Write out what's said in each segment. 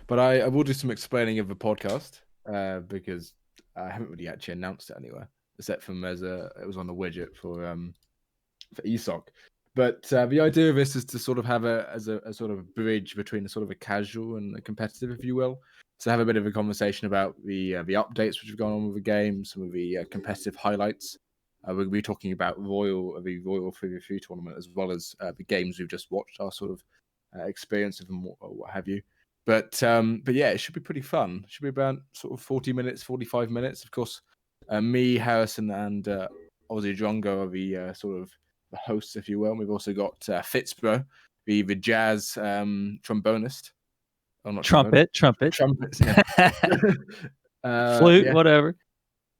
But I will do some explaining of the podcast because I haven't really actually announced it anywhere, except from it was on the widget for ESOC. But the idea of this is to sort of have a sort of bridge between a sort of a casual and a competitive, if you will. So have a bit of a conversation about the updates which have gone on with the game, some of the competitive highlights. We'll be talking about the Royal 3v3 tournament, as well as the games we've just watched, our sort of experience of them or what have you. But yeah, it should be pretty fun. It should be about sort of 40 minutes, 45 minutes. Of course, me, Harrison, and Aussie Drongo are the sort of the hosts, if you will. And we've also got FitzBro, the jazz trombonist. Oh, not trumpet. Trumpets, yeah. Flute, yeah. whatever.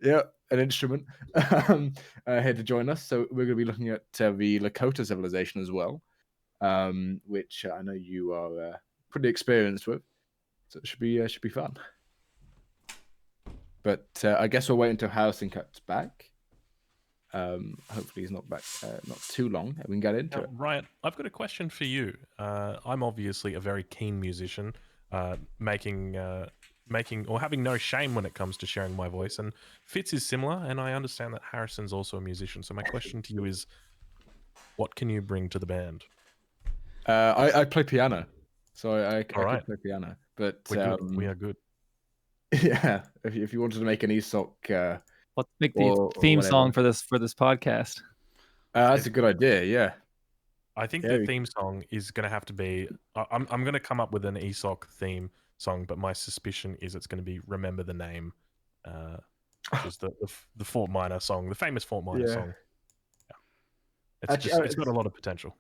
Yeah, an instrument here to join us. So we're going to be looking at the Lakota civilization as well, which I know you are pretty experienced with. So it should be fun. But I guess we'll wait until Harrison cuts back. Hopefully he's not back not too long. We can get into it. Riot, I've got a question for you. I'm obviously a very keen musician, making or having no shame when it comes to sharing my voice. And Fitz is similar, and I understand that Harrison's also a musician. So my question to you is, what can you bring to the band? I play piano, so I can play piano. But we are good. Yeah, if you wanted to make an ESOC, let's make the theme song for this podcast. That's a good idea. Yeah, I think the theme song is going to have to be. I'm going to come up with an ESOC theme song, but my suspicion is it's going to be "Remember the Name," which is the Fort Minor song, the famous Fort Minor song. Yeah. It's got a lot of potential.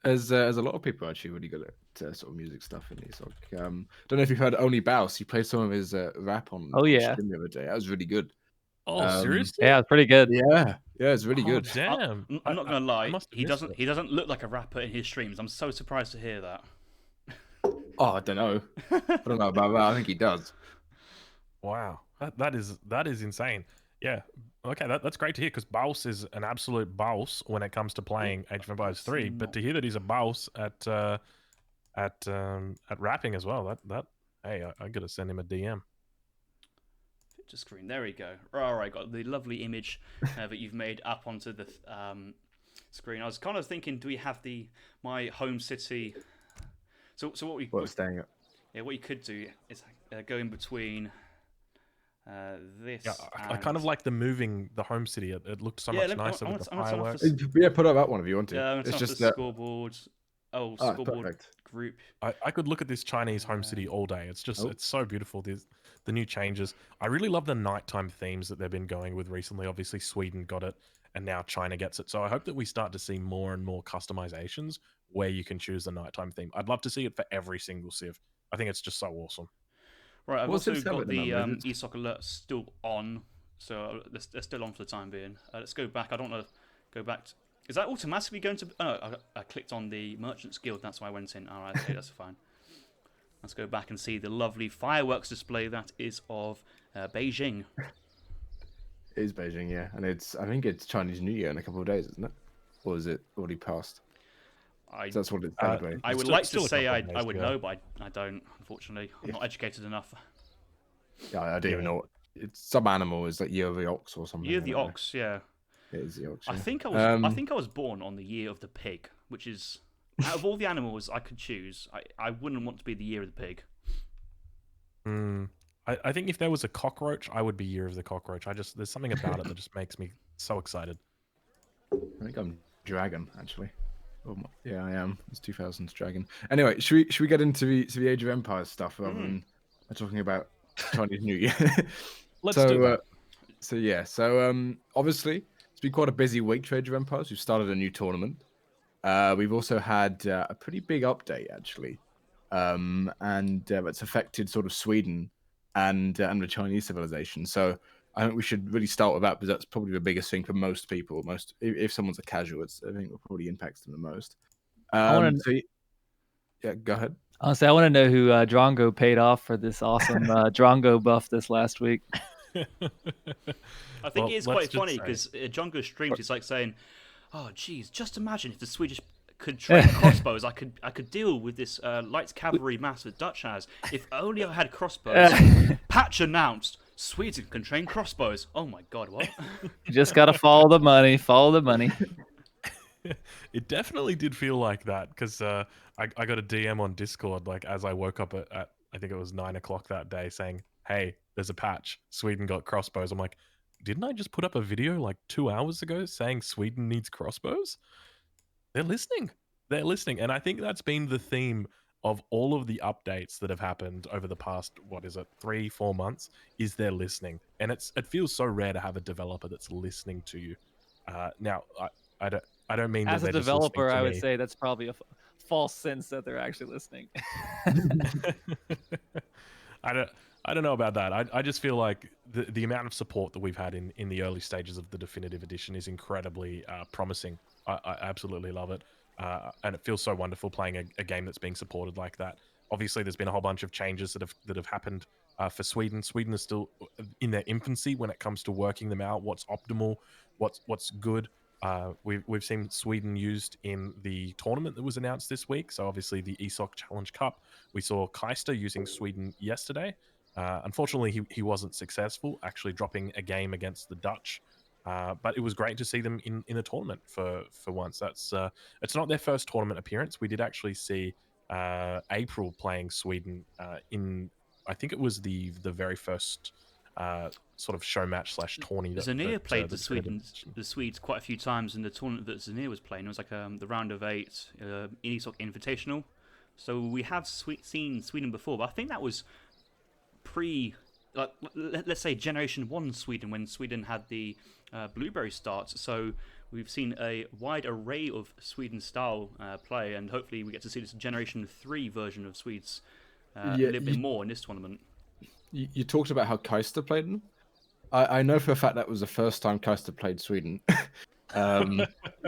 There's a lot of people actually really good at sort of music stuff in ESOC. Don't know if you've heard Only Baus. He played some of his rap on stream the other day. That was really good. Oh, seriously? Yeah, it's pretty good. Yeah, it's really good. Damn, I'm not gonna lie. He doesn't look like a rapper in his streams. I'm so surprised to hear that. Oh, I don't know. I don't know about that. I think he does. Wow, that is insane. Yeah. Okay, that's great to hear, because Baus is an absolute Baus when it comes to playing Age of Empires 3. But to hear that he's a Baus at rapping as well, hey, I gotta send him a DM. Picture screen. There we go. All right, got the lovely image that you've made up onto the screen. I was kind of thinking, do we have my home city? So what staying up? Yeah, what you could do is go in between. This. Yeah, I kind of like the home city. It looked so much nicer with the fireworks. Yeah, put up that one if you want to. Yeah, it's just the scoreboard. Scoreboard perfect. Group. I could look at this Chinese home city all day. It's just it's so beautiful. There's the new changes. I really love the nighttime themes that they've been going with recently. Obviously, Sweden got it, and now China gets it. So I hope that we start to see more and more customizations where you can choose the nighttime theme. I'd love to see it for every single civ. I think it's just so awesome. Right, I've also got the ESOC alert still on, so they're still on for the time being. Let's go back. I don't want to go back. Is that automatically going to... Oh, I clicked on the Merchants Guild, that's why I went in. All right, okay, that's fine. Let's go back and see the lovely fireworks display that is of Beijing. It is Beijing, yeah. And I think it's Chinese New Year in a couple of days, isn't it? Or is it already passed? So that's what it's celebrating. I would like to say I would know, but I don't, unfortunately. I'm not educated enough. Yeah, I don't even know. It's some animal. Is like Year of the Ox or something. Year of the Ox, yeah. It is the ox. Yeah. I think I was born on the Year of the Pig, which is out of all the animals I could choose, I wouldn't want to be the Year of the Pig. I think if there was a cockroach, I would be Year of the Cockroach. There's something about it that just makes me so excited. I think I'm Dragon, actually. Oh, yeah, I am. It's 2000's Dragon. Anyway, should we get into the Age of Empires stuff rather than talking about Chinese New Year? Let's do that. So obviously it's been quite a busy week for Age of Empires. We've started a new tournament. We've also had a pretty big update actually, and it's affected sort of Sweden and the Chinese civilization. So I think we should really start with that because that's probably the biggest thing for most people. If someone's a casual, I think it probably impacts them the most. Yeah, go ahead. Honestly, I want to know who Drongo paid off for this awesome Drongo buff this last week. I think it's quite funny because Drongo streams. He's like saying, "Oh, geez, just imagine if the Swedish could train crossbows, I could deal with this light cavalry mass that Dutch has. If only I had crossbows. Patch announced: Sweden can train crossbows. Oh my god, what? You just gotta follow the money. Follow the money. It definitely did feel like that because I got a DM on Discord like as I woke up at I think it was 9 o'clock that day saying, "Hey, there's a patch. Sweden got crossbows." I'm like, didn't I just put up a video like 2 hours ago saying Sweden needs crossbows? They're listening. They're listening, and I think that's been the theme of all of the updates that have happened over the past 3-4 months. Is they're listening, and it feels so rare to have a developer that's listening to you. Now I don't mean as that a they're developer, just I listening to would me. say that's probably a false sense that they're actually listening. I don't know about that. I just feel like the amount of support that we've had in the early stages of the definitive edition is incredibly promising. I absolutely love it, and it feels so wonderful playing a game that's being supported like that. Obviously, there's been a whole bunch of changes that have happened for Sweden. Sweden is still in their infancy when it comes to working them out. What's optimal? What's good? We've seen Sweden used in the tournament that was announced this week. So obviously the ESOC Challenge Cup. We saw Keister using Sweden yesterday. Unfortunately, he wasn't successful, actually dropping a game against the Dutch. But it was great to see them in a tournament for once. It's not their first tournament appearance. We did actually see April playing Sweden in, I think it was the very first sort of show match / tourney. Zanir played the Swedes quite a few times in the tournament that Zanir was playing. It was like the round of 8 ESOC Invitational. So we have seen Sweden before, but I think that was let's say Generation 1 Sweden, when Sweden had the Blueberry starts. So we've seen a wide array of Sweden-style play, and hopefully we get to see this Generation 3 version of Swedes a little bit more in this tournament. You talked about how Keister played them. I know for a fact that was the first time Keister played Sweden.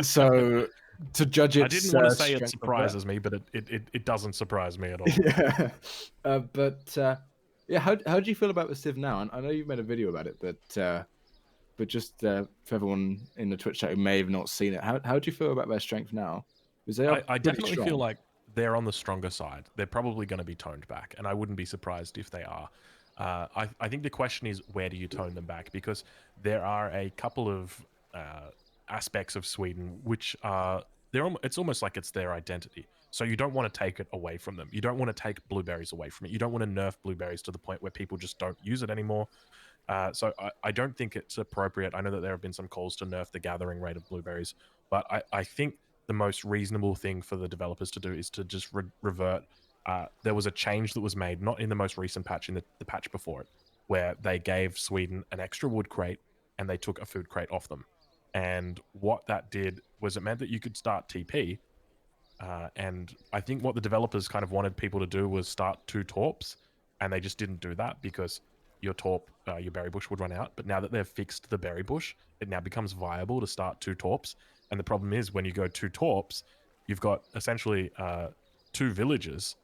So to judge it, I didn't want to say it surprises me, but it doesn't surprise me at all. Yeah, yeah. How do you feel about the Civ now? And I know you've made a video about it, but just for everyone in the Twitch chat who may have not seen it, how do you feel about their strength now? Because I definitely feel like they're on the stronger side. They're probably going to be toned back, and I wouldn't be surprised if they are. I think the question is, where do you tone them back? Because there are a couple of aspects of Sweden which are it's almost like it's their identity. So you don't want to take it away from them. You don't want to take blueberries away from it. You don't want to nerf blueberries to the point where people just don't use it anymore. So I don't think it's appropriate. I know that there have been some calls to nerf the gathering rate of blueberries, but I think the most reasonable thing for the developers to do is to just revert. There was a change that was made, not in the most recent patch, in the patch before it, where they gave Sweden an extra wood crate and they took a food crate off them. And what that did was it meant that you could start TP. And I think what the developers kind of wanted people to do was start 2 torps, and they just didn't do that because your torp, your berry bush would run out. But now that they've fixed the berry bush, it now becomes viable to start 2 torps. And the problem is when you go 2 torps, you've got essentially 2 villages.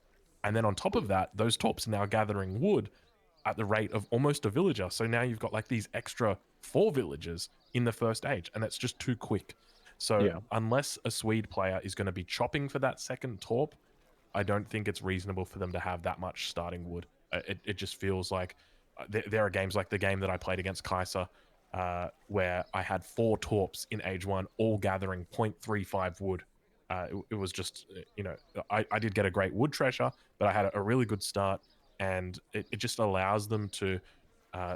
And then on top of that, those torps are now gathering wood at the rate of almost a villager. So now you've got like these extra 4 villages in the first age, and that's just too quick. So unless a Swede player is going to be chopping for that second torp, I don't think it's reasonable for them to have that much starting wood. It just feels like there are games like the game that I played against Kaiser, where I had 4 torps in age 1, all gathering 0.35 wood. It was just, I did get a great wood treasure, but I had a really good start, and it just allows them to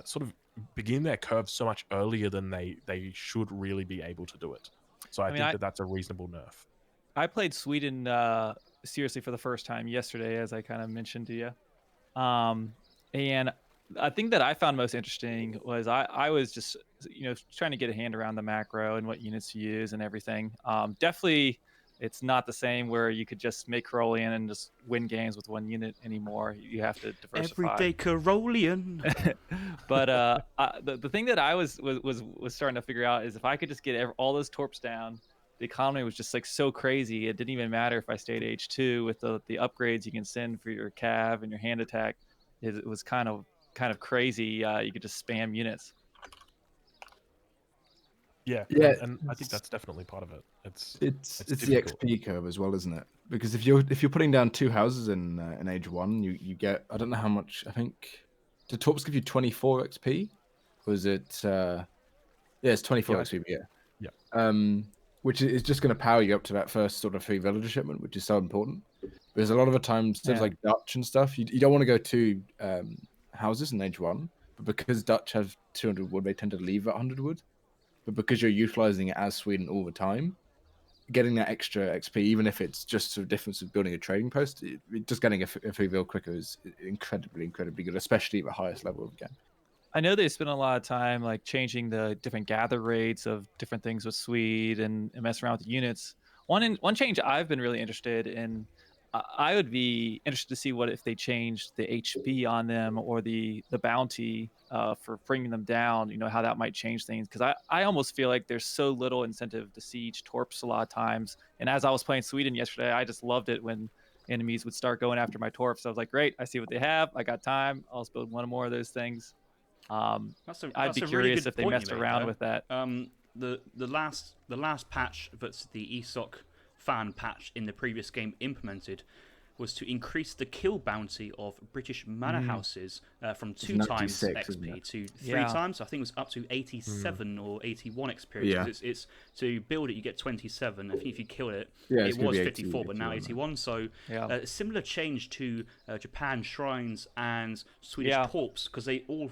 sort of begin their curve so much earlier than they should really be able to do it. So I think that's a reasonable nerf. I played Sweden seriously for the first time yesterday, as I kind of mentioned to you. And I think that I found most interesting was I was just, trying to get a hand around the macro and what units to use and everything. Definitely, it's not the same where you could just make Carolian and just win games with 1 unit anymore. You have to diversify. Everyday Carolian. But the thing that I was starting to figure out is if I could just get all those torps down, the economy was just like so crazy. It didn't even matter if I stayed age 2 with the upgrades you can send for your cav and your hand attack. It was kind of crazy. You could just spam units. Yeah, Yeah, and I think that's definitely part of it. It's the difficult. XP curve as well, isn't it? Because if you're putting down 2 houses in Age 1, you get, I don't know how much. I think do torps give you 24 XP? Or is it? Yeah, it's 24 XP. Yeah. Which is just going to power you up to that first sort of 3 villager shipment, which is so important. Because a lot of the times, things like Dutch and stuff, you don't want to go 2 houses in Age 1, but because Dutch have 200 wood, they tend to leave at 100 wood. But because you're utilizing it as Sweden all the time, getting that extra XP, even if it's just a difference of building a trading post, just getting a 3 vil quicker is incredibly good, especially at the highest level of the game. I know they spend a lot of time like changing the different gather rates of different things with Swede and messing around with the units. One change I've been really interested in. I would be interested to see what if they changed the HP on them or the bounty for bringing them down. You know how that might change things, because I almost feel like there's so little incentive to siege torps a lot of times. And as I was playing Sweden yesterday, I just loved it when enemies would start going after my torps. I was like, great, I see what they have. I got time. I'll just build one more of those things. I'd be really curious good if they point messed you made around there. with that. The last patch that's the ESOC fan patch in the previous game implemented was to increase the kill bounty of British manor houses from 2 times XP to 3 times. I think it was up to 87 or 81 experience. Yeah. It's to build it, you get 27. I think if you kill it, Yeah, it was 80, 54, but now 81. So Yeah. similar change to Japan shrines and Swedish torps, because they all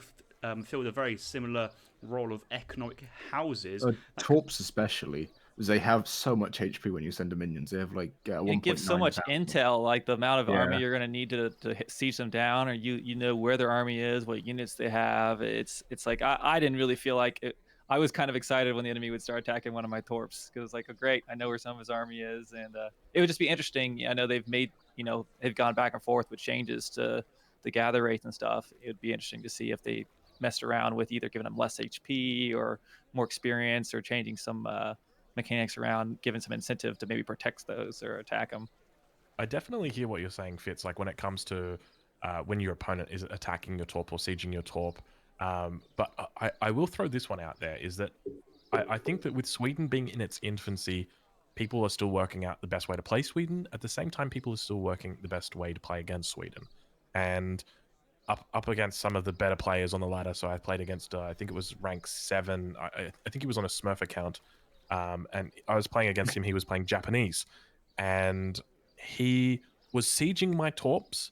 fill a very similar role of economic houses. Torps especially, because they have so much HP when you send them minions. They have like 1.9. It gives so much intel, like the amount of army Yeah. you're going to need to siege them down, or you know where their army is, what units they have. It's like I didn't really feel like it. I was kind of excited when the enemy would start attacking one of my torps, because it's like, oh great, I know where some of his army is, and it would just be interesting. I know they've made, they've gone back and forth with changes to the gather rates and stuff. It would be interesting to see if they messed around with either giving them less HP or more experience, or changing some mechanics around, giving some incentive to maybe protect those or attack them. I definitely hear what you're saying, Fitz. Like when it comes to when your opponent is attacking your torp or sieging your torp. But I will throw this one out there, is that I think that with Sweden being in its infancy, people are still working out the best way to play Sweden. At the same time, people are still working the best way to play against Sweden. And up against some of the better players on the ladder. So I played against, I think it was rank 7. I think he was on a Smurf account. And I was playing against him. He was playing Japanese. And he was sieging my torps,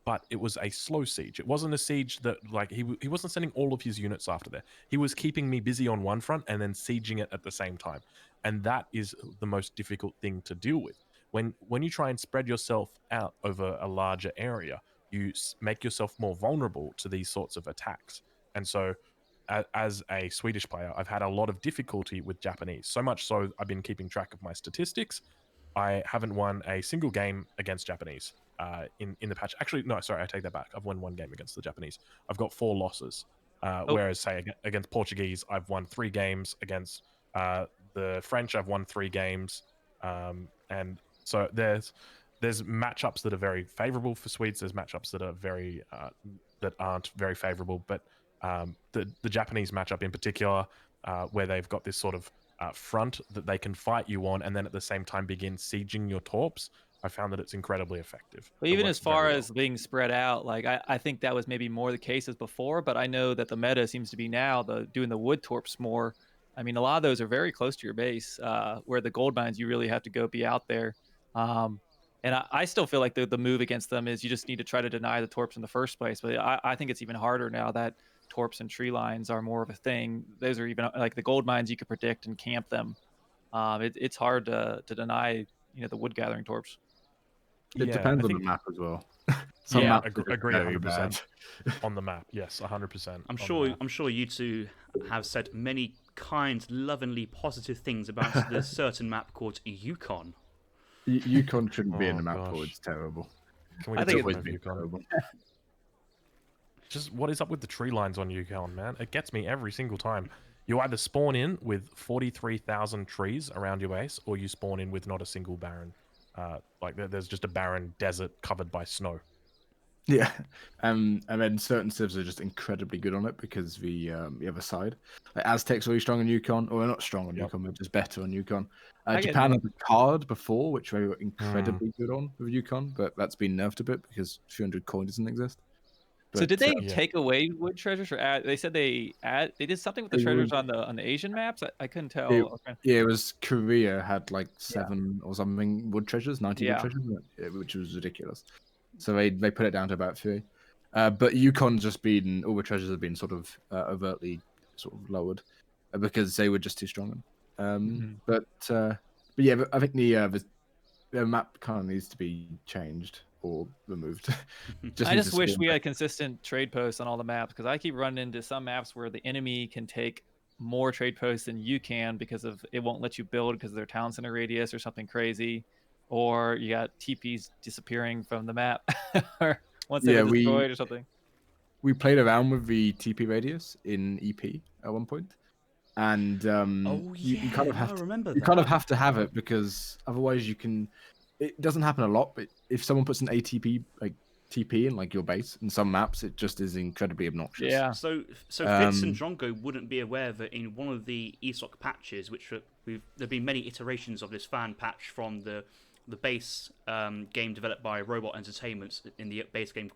but it was a slow siege. It wasn't a siege that, like, he wasn't sending all of his units after there. He was keeping me busy on one front and then sieging it at the same time. And that is the most difficult thing to deal with. When you try and spread yourself out over a larger area, you make yourself more vulnerable to these sorts of attacks. And so as a Swedish player, I've had a lot of difficulty with Japanese. So much so I've been keeping track of my statistics. I haven't won a single game against Japanese in the patch. Actually, no, sorry, I take that back. I've won 1 game against the Japanese. I've got 4 losses. Whereas, say, against Portuguese, I've won 3 games. Against the French, I've won 3 games. And so there's matchups that are very favorable for Swedes. There's matchups that are very that aren't very favorable. But the Japanese matchup in particular, where they've got this sort of front that they can fight you on, and then at the same time begin sieging your torps, I found that it's incredibly effective. But even as far as being spread out, like I think that was maybe more the case as before, but I know that the meta seems to be now doing the wood torps more. I mean, a lot of those are very close to your base, where the gold mines, you really have to go be out there. And I still feel like the move against them is you just need to try to deny the torps in the first place. But I think it's even harder now that torps and tree lines are more of a thing. Those are even like the gold mines you could predict and camp them. It's hard to deny, the wood gathering torps. It depends on the map as well. Some maps agree 100% on the map. Yes, 100%. I'm sure you two have said many kind, lovingly positive things about this certain map called Yukon. Yukon shouldn't be in the map pool. It's terrible. I think it's been terrible. Just what is up with the tree lines on Yukon, man? It gets me every single time. You either spawn in with 43,000 trees around your base, or you spawn in with not a single barren. Like there's just a barren desert covered by snow. Yeah, and then certain civs are just incredibly good on it because the other side, like Aztecs, are really strong on Yukon, or they're not strong on Yukon, but just better on Yukon. Japan had the card before, which they were incredibly good on with Yukon, but that's been nerfed a bit because 300 coin doesn't exist. But, so did they take away wood treasures or add? They said they did something with the treasures on the Asian maps. I couldn't tell. Yeah, it was Korea had like 7 or something wood treasures, 90 wood treasures, which was ridiculous. So they put it down to about 3. But Yukon just been all the treasures have been sort of overtly sort of lowered because they were just too strong. But yeah, I think the map kind of needs to be changed or removed. I just wish we had consistent trade posts on all the maps because I keep running into some maps where the enemy can take more trade posts than you can because of it won't let you build because of their town center radius or something crazy, or you got TPs disappearing from the map or once they were destroyed or something. We played around with the TP radius in EP at one point, and you kind of have to have it because otherwise you can. It doesn't happen a lot, but if someone puts an ATP like TP in like your base in some maps, it just is incredibly obnoxious. Yeah. So Fitz and Drongo wouldn't be aware that in one of the ESOC patches, which there've been many iterations of this fan patch from the base game developed by Robot Entertainment in the base game,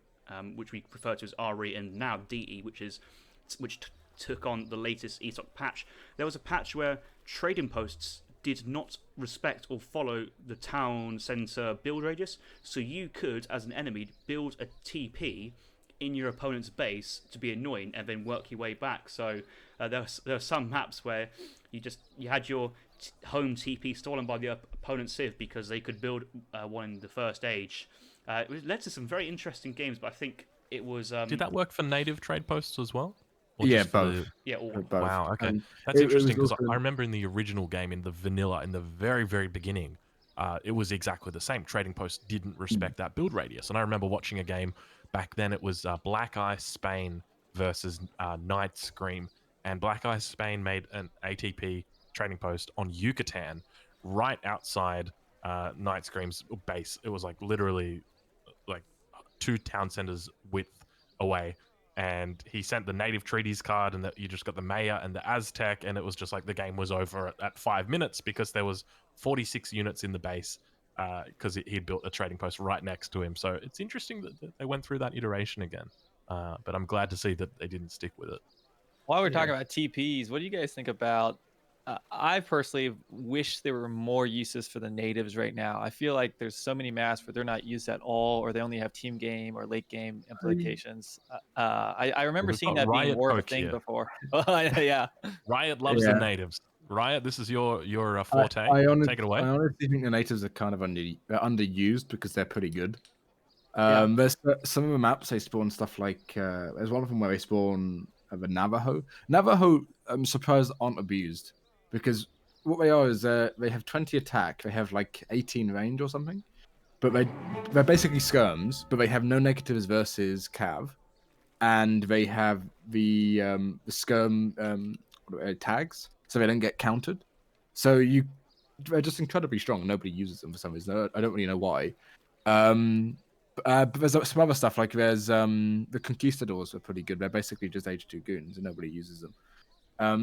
which we refer to as RE and now DE, which took on the latest ESOC patch. There was a patch where trading posts did not respect or follow the town center build radius, so you could, as an enemy, build a TP in your opponent's base to be annoying and then work your way back. So there are some maps where you had your home TP stolen by the opponent's civ because they could build one in the first age. It led to some very interesting games, but I think it was... Did that work for native trade posts as well? Yeah, both. Both. Wow, okay. That's interesting because I remember in the original game, in the vanilla, in the very, very beginning, it was exactly the same. Trading posts didn't respect that build radius. And I remember watching a game back then. It was Black Ice Spain versus Night Scream. And Black Ice Spain made an ATP trading post on Yucatan right outside Night Scream's base. It was like literally like 2 town centers width away. And he sent the native treaties card, and that you just got the Maya and the Aztec, and it was just like the game was over at 5 minutes because there was 46 units in the base because he'd built a trading post right next to him. So it's interesting that they went through that iteration again. But I'm glad to see that they didn't stick with it. While we're talking about TPs, what do you guys think about? I personally wish there were more uses for the natives right now. I feel like there's so many maps where they're not used at all, or they only have team game or late game implications. I remember seeing that being more of a thing before. Yeah. Riot loves the natives. Riot, this is your forte. Take it away. I honestly think the natives are kind of underused because they're pretty good. There's some of the maps they spawn stuff like there's one of them where they spawn the Navajo. Navajo, I'm surprised aren't abused. Because what they are is they have 20 attack, they have like 18 range or something, but they're basically skirms, but they have no negatives versus cav, and they have the skirm tags, so they don't get countered. So they're just incredibly strong. Nobody uses them for some reason. I don't really know why. But there's some other stuff like there's the conquistadors are pretty good. They're basically just H2 goons, and nobody uses them.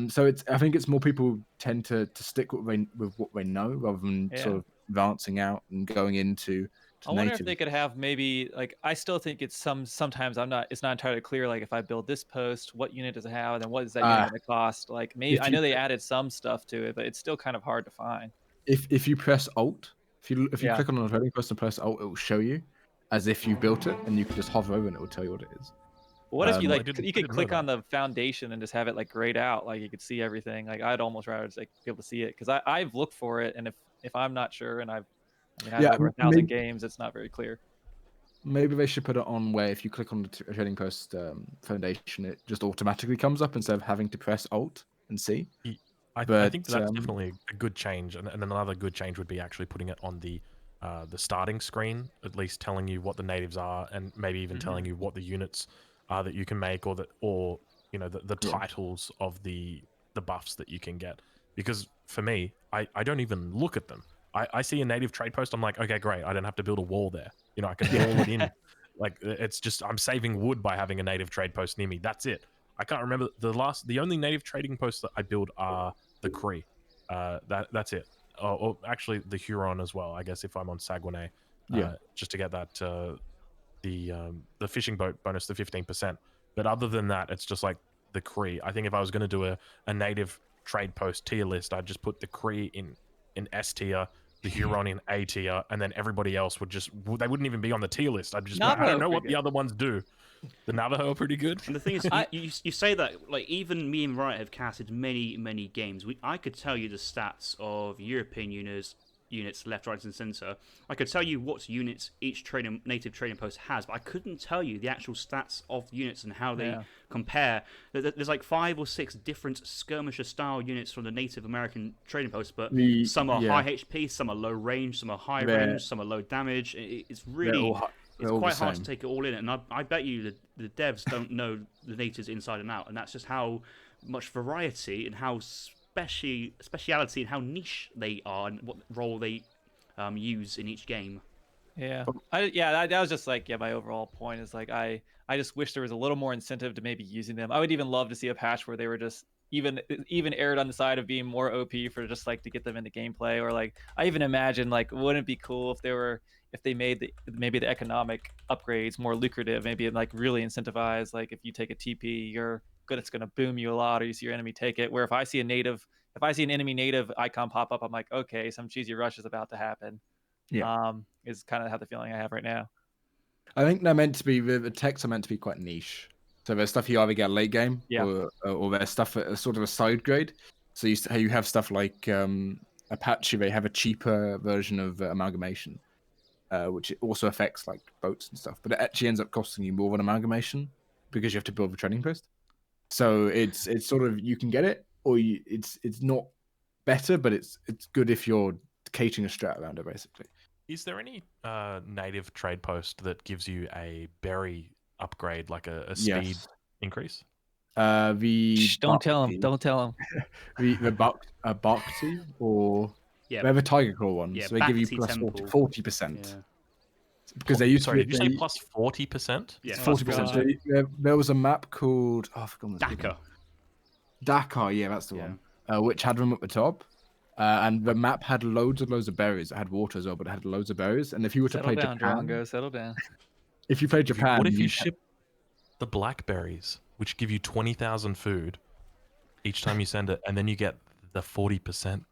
So I think it's more people tend to stick with what they know rather than sort of advancing out and going into. I wonder if they could have maybe like I still think it's sometimes it's not entirely clear like if I build this post, what unit does it have, and then what is that unit going to cost? Like maybe I know they added some stuff to it, but it's still kind of hard to find. If you press Alt, if you click on a trading post and press Alt, it will show you as if you built it, and you can just hover over and it will tell you what it is. What if you you could click on the foundation and just have it like grayed out, like you could see everything. Like I'd almost rather just like be able to see it because I've looked for it, and if I'm not sure, and I've over 1,000 games, it's not very clear. Maybe they should put it on where if you click on the trading post foundation, it just automatically comes up instead of having to press Alt and see. I think that's definitely a good change, and another good change would be actually putting it on the starting screen, at least telling you what the natives are, and maybe even telling you what the units that you can make, or the titles of the buffs that you can get. Because for me, I don't even look at them. I see a native trade post, I'm like, okay, great, I don't have to build a wall there. I can wall it in. Like it's just I'm saving wood by having a native trade post near me. That's it. I can't remember the only native trading posts that I build are the Cree. That's it. Or actually the Huron as well. I guess if I'm on Saguenay, just to get that the fishing boat bonus, the 15%. But other than that, it's just like the Cree. I think if I was going to do a native trade post tier list, I'd just put the Cree in S tier, the Huron in A tier, and then everybody else they wouldn't even be on the tier list. I don't know what the other ones do. The Navajo are pretty good. And the thing is, you say that, like, even me and Riot have casted many games. I could tell you the stats of European units left, right, and center. I could tell you what units each native trading post has, but I couldn't tell you the actual stats of the units and how they compare. There's like 5 or 6 different skirmisher style units from the Native American trading posts, but some are high HP, some are low range, some are high range, some are low damage. It's really it's quite hard to take it all in, and I bet you the devs don't know the natives inside and out, and that's just how much variety and how speciality and how niche they are and what role they use in each game. Yeah, that was just like my overall point is like I just wish there was a little more incentive to maybe using them. I would even love to see a patch where they were just even erred on the side of being more OP for just like to get them into gameplay, or like I even imagine like wouldn't it be cool if they made maybe the economic upgrades more lucrative, maybe like really incentivize, like if you take a TP you're good, it's going to boom you a lot, or you see your enemy take it, where if I see an enemy native icon pop up, I'm like, okay, some cheesy rush is about to happen. Is kind of how the feeling I have right now. I think they're meant to be, the techs are meant to be quite niche. So there's stuff you either get late game, or there's stuff at a sort of a side grade. So you have stuff like Apache, they have a cheaper version of Amalgamation, which also affects like boats and stuff. But it actually ends up costing you more than Amalgamation because you have to build the trading post. So it's sort of, you can get it, or it's not better, but it's good if you're catering a strat around it, basically. Is there any native trade post that gives you a berry upgrade, like a speed increase? Don't tell him. Don't tell him. the Bhakti, or they have a Tiger Claw one, so they give you plus 40%. Because they used to. Did you say plus 40%? Yeah, 40%. There was a map called Dakar, yeah, that's the one. Which had them at the top. And the map had loads of berries. It had water as well, but it had loads of berries. And if you were to play Japan, settle down. If you play Japan, what if you ship the blackberries, which give you 20,000 food each time you send it, and then you get the 40%?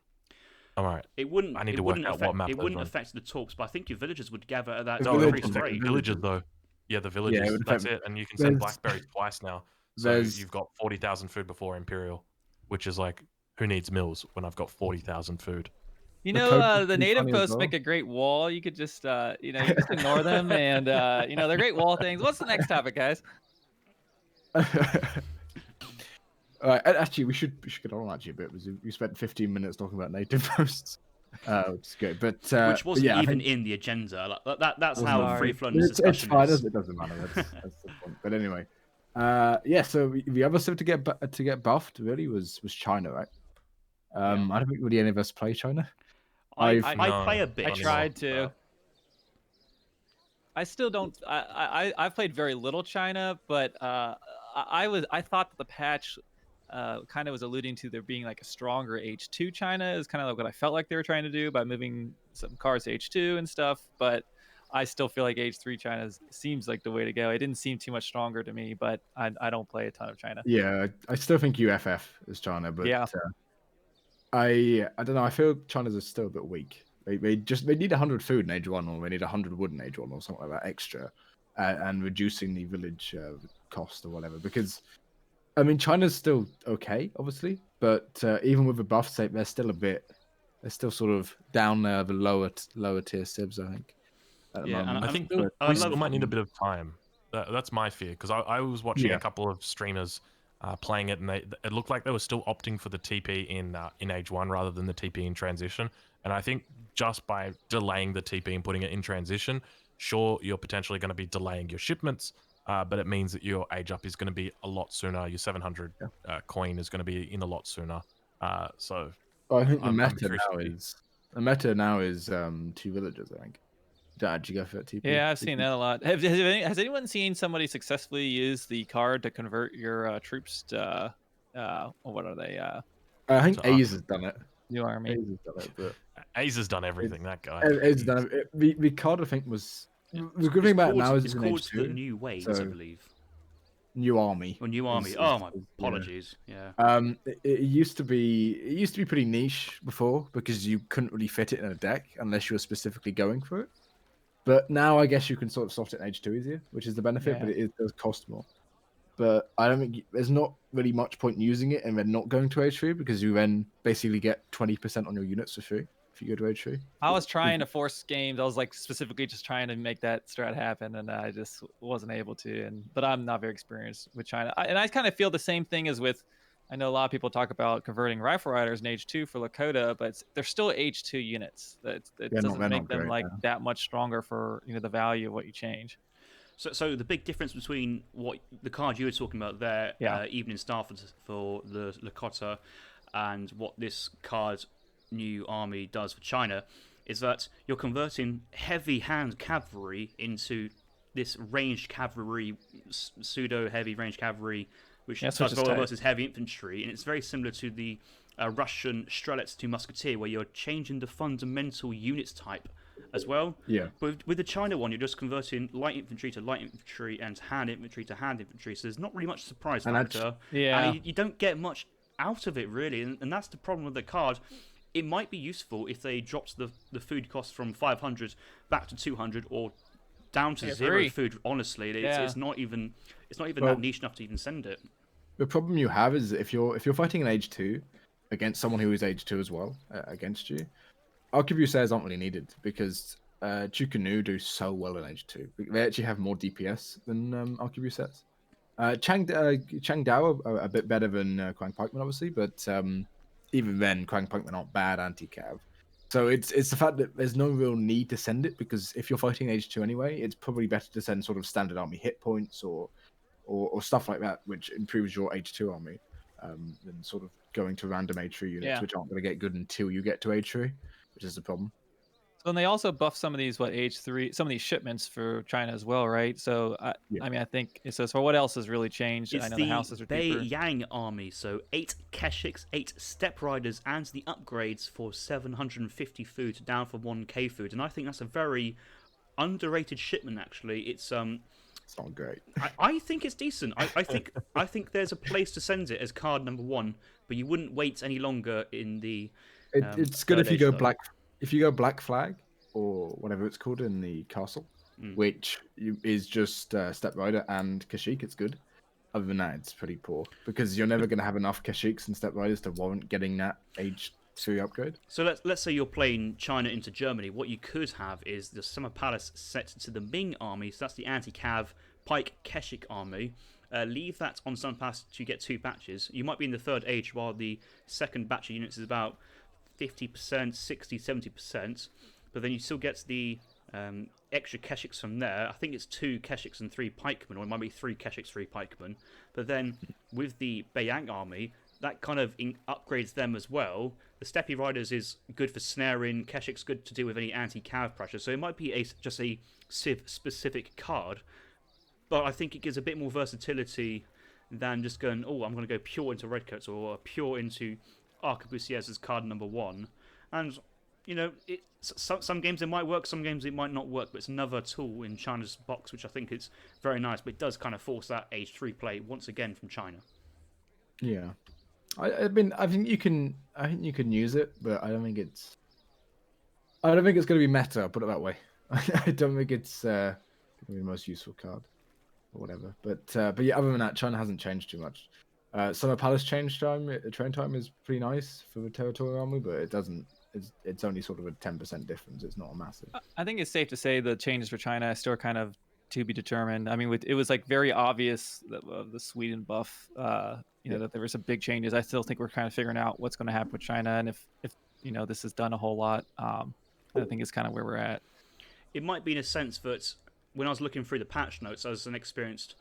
All right. It wouldn't. I need to work out what map. It wouldn't affect the talks, but I think your villagers would gather at that increased rate. Villagers though. Yeah, the villagers. Yeah, that's it. And you can send blackberries twice now. So you've got 40,000 food before Imperial, which is like, who needs mills when I've got 40,000 food? You know, the native posts make a great wall. You could just, you just ignore them, and they're great wall things. What's the next topic, guys? Actually, we should get on actually a bit, because we spent 15 minutes talking about native posts. Which is good, but which wasn't even in the agenda. Like that's how free flowing this discussion is. It doesn't matter. That's the point. But anyway, so the other stuff to get buffed really was China, right? I don't think really any of us play China. I play a bit. I tried to. I still don't. I've played very little China, but I thought that the patch kind of was alluding to there being like a stronger H2 China is kind of like what I felt like they were trying to do by moving some cars to H2 and stuff. But I still feel like H3 China seems like the way to go. It didn't seem too much stronger to me, but I don't play a ton of China. Yeah, I still think UFF is China, but I don't know. I feel China's still a bit weak. They need 100 food in Age 1, or they need 100 wood in Age 1, or something like that extra, and reducing the village cost or whatever. Because I mean, China's still okay, obviously, but even with the buffs, they're still sort of down the lower tier civs, I think. I think we still might need a bit of time. That's my fear, because I was watching a couple of streamers playing it, and it looked like they were still opting for the TP in Age 1 rather than the TP in Transition. And I think just by delaying the TP and putting it in Transition, sure, you're potentially going to be delaying your shipments, but it means that your age up is going to be a lot sooner. Your 700 coin is going to be in a lot sooner. So I think the meta now is 2 villagers, I think. Don't actually go for it, TP. Yeah, I've seen that a lot. Has anyone seen somebody successfully use the card to convert your troops to what are they? I think Aze has done it. New army. Aze has done it, but Aze has done everything. That guy. Aze has done it. The card I think was the good thing about it now is it's an called H2, the New Waves, I believe. New Army. Or New Army. Oh my apologies. Yeah. It used to be pretty niche before because you couldn't really fit it in a deck unless you were specifically going for it. But now I guess you can sort of soft it in H2 easier, which is the benefit, but it does cost more. But I don't think there's not really much point in using it and then not going to H3 because you then basically get 20% on your units for free if you go to H3. I was trying to force games. I was like specifically just trying to make that strat happen, and I just wasn't able to. But I'm not very experienced with China, and I kind of feel the same thing as with. I know a lot of people talk about converting rifle riders in H2 for Lakota, but they're still H2 units. It doesn't make them like that much stronger for the value of what you change. So the big difference between what the card you were talking about there, Evening Star for the Lakota, and what this card New Army does for China, is that you're converting heavy hand cavalry into this ranged cavalry, pseudo heavy ranged cavalry, which does well versus heavy infantry, and it's very similar to the Russian Strelets to Musketeer, where you're changing the fundamental units type as well. Yeah. But with the China one, you're just converting light infantry to light infantry and hand infantry to hand infantry, so there's not really much surprise factor. And you don't get much out of it, really, and that's the problem with the card. It might be useful if they dropped the food cost from 500 back to 200 or down to zero food. Honestly, it's not even that niche enough to even send it. The problem you have is if you're fighting an H2 against someone who is H2 as well against you, arquebusiers aren't really needed because Chukanu do so well in H2. They actually have more DPS than arquebusiers. Chang Dao are a bit better than Quang Pikeman, obviously, but even then, Quang Pikeman aren't bad anti-cav. So it's the fact that there's no real need to send it because if you're fighting H2 anyway, it's probably better to send sort of standard army hit points or stuff like that, which improves your H2 army, than sort of going to random H3 units, which aren't going to get good until you get to H3, which is the problem. So and they also buff some of these H3, some of these shipments for China as well, right? So I mean, I think so. So what else has really changed? It's I know the houses are deeper. Yang army, so 8 Keshiks, 8 Step Riders, and the upgrades for 750 food down for 1k food, and I think that's a very underrated shipment. Actually, it's not great. I think it's decent. I think there's a place to send it as card number 1, but you wouldn't wait any longer in the. It's good if you go black. If you go Black Flag or whatever it's called in the castle, which is just Step Rider and Kashyyyk, it's good. Other than that, it's pretty poor because you're never going to have enough Kashyyks and Step Riders to warrant getting that H3 upgrade. So let's say you're playing China into Germany. What you could have is the Summer Palace set to the Ming army, so that's the anti-cav Pike Keshik army. Leave that on Summer Palace to get 2 batches. You might be in the third age while the second batch of units is about 50%, 60, 70%, but then you still get the extra Keshiks from there. I think it's 2 Keshiks and 3 pikemen, or it might be 3 Keshiks, 3 pikemen. But then with the Beiyang army, that kind of upgrades them as well. The Steppe Riders is good for snaring, Keshik's good to deal with any anti-cav pressure, so it might be just a Civ-specific card, but I think it gives a bit more versatility than just going, oh, I'm going to go pure into Redcoats or pure into Arquebusiers as card number 1. And, some games it might work, some games it might not work, but it's another tool in China's box, which I think is very nice, but it does kind of force that H3 play once again from China. Yeah. I think you can use it, but I don't think it's going to be meta, put it that way. I don't think it's going to be the most useful card or whatever. But yeah, other than that, China hasn't changed too much. Summer Palace train time is pretty nice for the territorial army, but it doesn't. It's only sort of a 10% difference. It's not a massive. I think it's safe to say the changes for China are still kind of to be determined. I mean, it was like very obvious that the Sweden buff, that there were some big changes. I still think we're kind of figuring out what's going to happen with China, and if this has done a whole lot. I think it's kind of where we're at. It might be in a sense that when I was looking through the patch notes as an experienced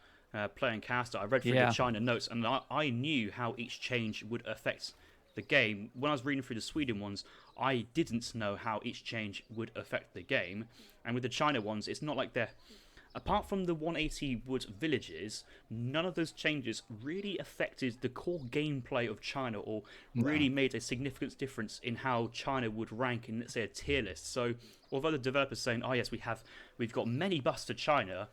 player and caster, I read through the China notes, and I knew how each change would affect the game. When I was reading through the Sweden ones, I didn't know how each change would affect the game. And with the China ones, it's not like they're... Apart from the 180 wood villages, none of those changes really affected the core gameplay of China or really made a significant difference in how China would rank in, let's say, a tier list. So, although the developers saying, "Oh yes, we've got many buffs to China,"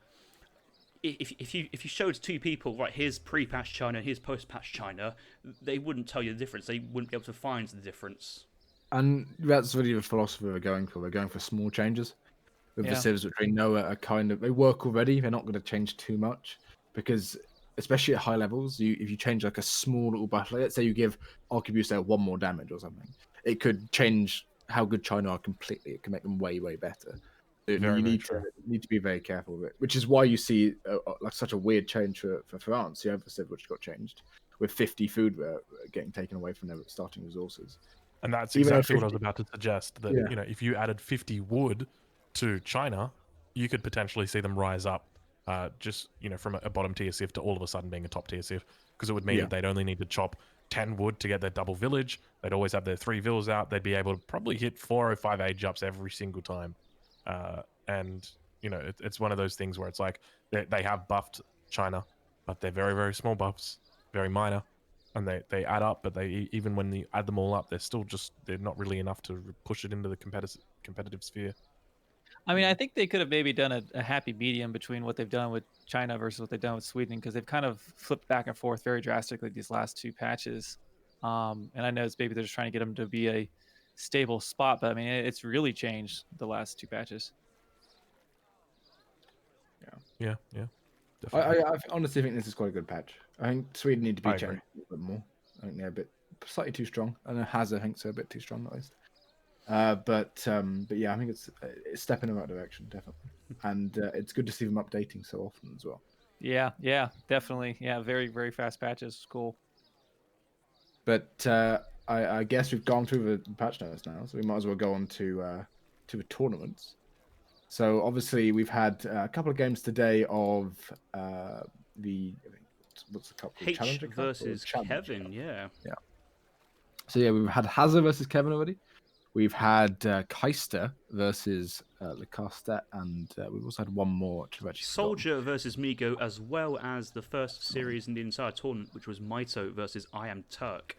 if you showed two people, right, here's pre-patch China, here's post-patch China, they wouldn't tell you the difference. They wouldn't be able to find the difference. And that's really the philosophy we're going for. We're going for small changes. With the civs, which we know are kind of, they work already. They're not going to change too much because, especially at high levels, if you change like a small little battle, let's say you give Arquebus there 1 more damage or something, it could change how good China are completely. It can make them way better. So you need to be very careful with it, which is why you see like such a weird change for France. You have a civ which got changed with 50 food getting taken away from their starting resources. And that's exactly what I was about to suggest. That you know, if you added 50 wood to China, you could potentially see them rise up, just from a bottom tier civ to all of a sudden being a top tier civ, because it would mean that they'd only need to chop 10 wood to get their double village. They'd always have their 3 villas out. They'd be able to probably hit 4 or 5 age ups every single time. And it's one of those things where it's like they have buffed China, but they're very small buffs, very minor. And they add up, but even when you add them all up, they're not really enough to push it into the competitive sphere. I mean, I think they could have maybe done a happy medium between what they've done with China versus what they've done with Sweden, because they've kind of flipped back and forth very drastically these last 2 patches. And I know maybe they're just trying to get them to be a stable spot, but I mean, it's really changed the last 2 patches. Yeah. Definitely. I honestly think this is quite a good patch. I think Sweden need to be changed a little bit more. I think they're a bit slightly too strong. I know Hazard thinks they're a bit too strong at least. But yeah, I think it's a step in the right direction, definitely. And it's good to see them updating so often as well. Yeah, definitely. Yeah, very fast patches. Cool. But I guess we've gone through the patch notes now, so we might as well go on to the tournaments. So obviously we've had a couple of games today of what's the cup? H Challenger Cup versus Kevin, Cup? Yeah. So yeah, we've had Hazard versus Kevin already. We've had Keister versus Lecosta, and we've also had one more. Soldier versus Migo, as well as the first series in the entire tournament, which was Maito versus I Am Turk.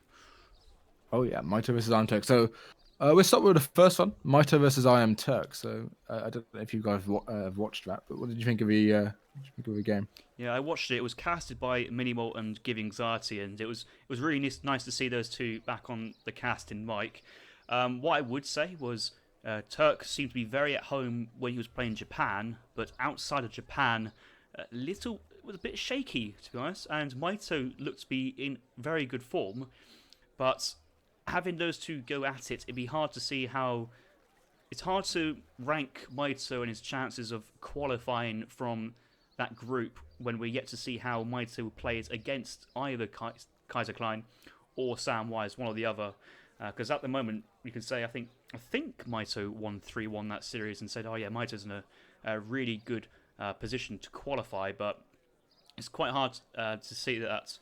Oh yeah, Maito versus I Am Turk. So we'll start with the first one, Maito versus I Am Turk. So I don't know if you guys have watched that, but what did you think of the game? Yeah, I watched it. It was casted by Minimalt and Give Anxiety, and it was really nice to see those two back on the cast in mic. What I would say was Turk seemed to be very at home when he was playing Japan, but outside of Japan, it was a bit shaky, to be honest. And Maito looked to be in very good form, but having those two go at it, it'd be hard to see how... It's hard to rank Maito and his chances of qualifying from that group when we're yet to see how Maito plays against either Kaiser Klein or Sam Wise, one or the other. Because at the moment, you can say, I think Maito won 3-1 that series and said, oh yeah, Maito's in a really good position to qualify, but it's quite hard to see that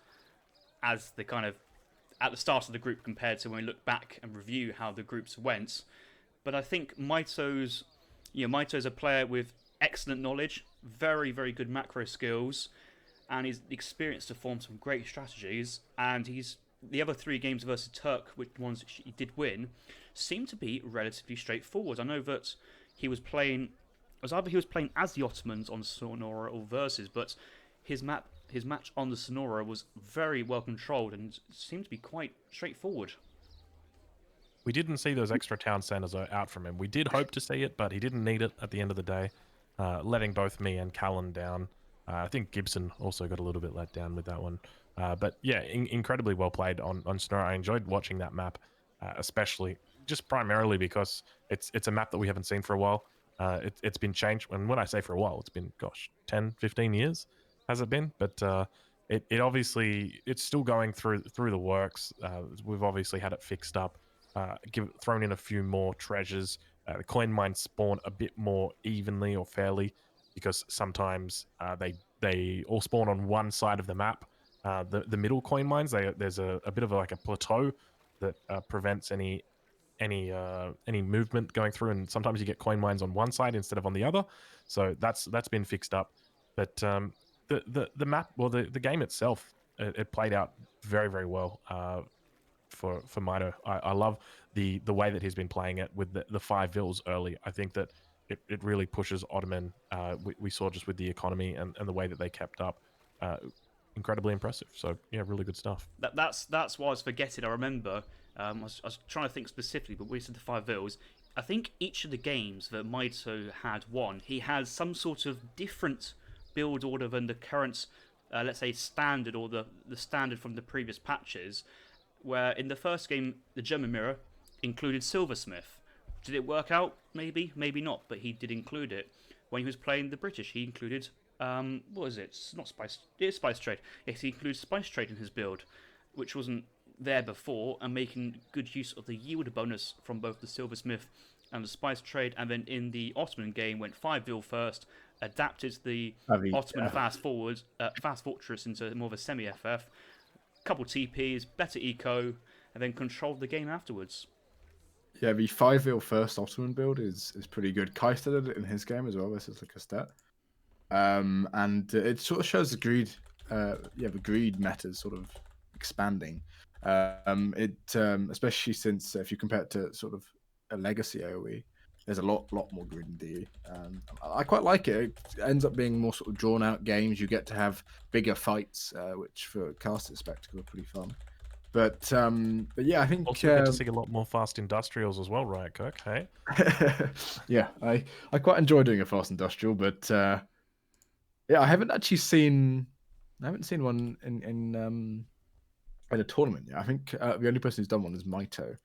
as the kind of at the start of the group compared to when we look back and review how the groups went. But I think Maito's a player with excellent knowledge, very good macro skills, and he's experienced to form some great strategies, and the other 3 games versus Turk, which ones he did win, seemed to be relatively straightforward. I know that he was playing as the Ottomans on Sonora or Versus, but his match on the Sonora was very well controlled and seemed to be quite straightforward. We didn't see those extra town centers out from him. We did hope to see it, but he didn't need it at the end of the day, letting both me and Callan down. I think Gibson also got a little bit let down with that one. But yeah, incredibly well played on Sonora. I enjoyed watching that map, especially just primarily because it's a map that we haven't seen for a while. It's been changed, and when I say for a while, it's been 10, 15 years has it been? But it obviously it's still going through the works. We've obviously had it fixed up, thrown in a few more treasures. The coin mines spawn a bit more evenly or fairly because sometimes they all spawn on one side of the map. The middle coin mines, there's a bit of a plateau that prevents any any movement going through, and sometimes you get coin mines on one side instead of on the other. So that's been fixed up. But the map, well, the game itself, it played out very, very well for Mito. I love the way that he's been playing it with the 5 vills early. I think that it really pushes Ottoman. We saw just with the economy and the way that they kept up. Incredibly impressive. So yeah, really good stuff. That's what I was forgetting. I remember. I was trying to think specifically, but we said the 5 vills. I think each of the games that Maito had won, he has some sort of different build order than the current, let's say, standard, or the standard from the previous patches. Where in the first game, the German Mirror included Silversmith. Did it work out? Maybe, maybe not, but he did include it. When he was playing the British, he included, what was it? It's not Spice, it's Spice Trade. Yes, he included Spice Trade in his build, which wasn't there before, and making good use of the yield bonus from both the Silversmith and the Spice Trade. And then in the Ottoman game, went 5 vil first, adapted the Ottoman Fast Fortress into more of a semi-FF, couple TPs, better eco, and then controlled the game afterwards. Yeah, the 5 vil first Ottoman build is pretty good. Keister did it in his game as well. This is like a stat. And it sort of shows the greed, the greed meta is sort of expanding. Especially since if you compare it to sort of a legacy AoE, there's a lot more greed in DE. I quite like it. It ends up being more sort of drawn out games. You get to have bigger fights, which for caster spectacle are pretty fun. But yeah, I think also get to see a lot more fast industrials as well, Riotcoke. Hey. Yeah, I quite enjoy doing a fast industrial, but yeah, I haven't seen one in a tournament yet. I think the only person who's done one is Maito.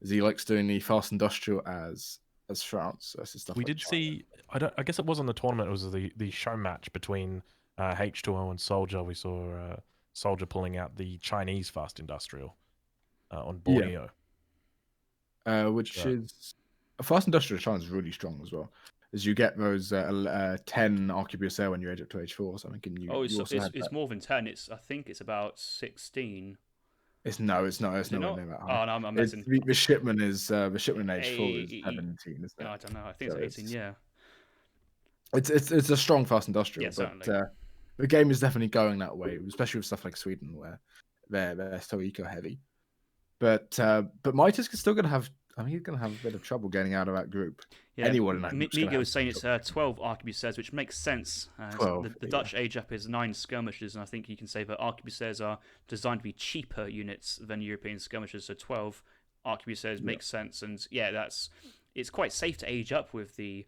He likes doing the fast industrial as France. Stuff we like did China. see. I guess it wasn't the tournament. It was the show match between H2O and Soldier. We saw Soldier pulling out the Chinese fast industrial on Borneo. Yeah. Which is a fast industrial China is really strong as well. As you get those 10 RQBSL when you age up to H4 or something. And it's more than 10. I think it's about 16. It's nowhere near that high. Oh, no, I'm messing. The shipment is the shipment in H4 is 17, isn't it? No, I don't know. I think it's 18. Yeah. It's a strong fast industrial, yeah, but the game is definitely going that way, especially with stuff like Sweden where they're so eco heavy. But Midas is still going to have. I mean, he's going to have a bit of trouble getting out of that group. Yeah, anyone. Migo was saying it's 12 arquebusiers, which makes sense. 12, the Dutch age up is 9 skirmishers, and I think you can say that arquebusiers are designed to be cheaper units than European skirmishers. So 12 arquebusiers makes sense, and yeah, it's quite safe to age up with the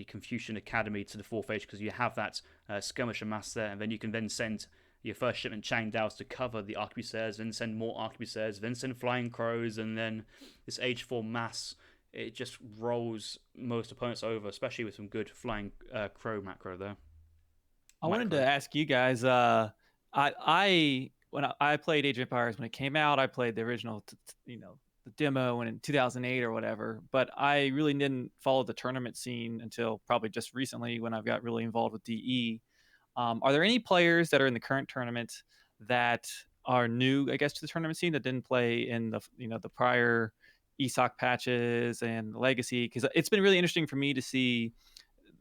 Confucian Academy to the 4th age, because you have that skirmisher mass there, and then you can then send your first shipment Changdaos to cover the arquebusiers, then send more arquebusiers, then send flying crows, and then this age 4 mass, it just rolls most opponents over, especially with some good flying crow macro there. I wanted to ask you guys, when I played Age of Empires when it came out, I played the original, the demo in 2008 or whatever, but I really didn't follow the tournament scene until probably just recently when I got really involved with DE. Are there any players that are in the current tournament that are new, I guess, to the tournament scene that didn't play in the prior ESOC patches and Legacy? Because it's been really interesting for me to see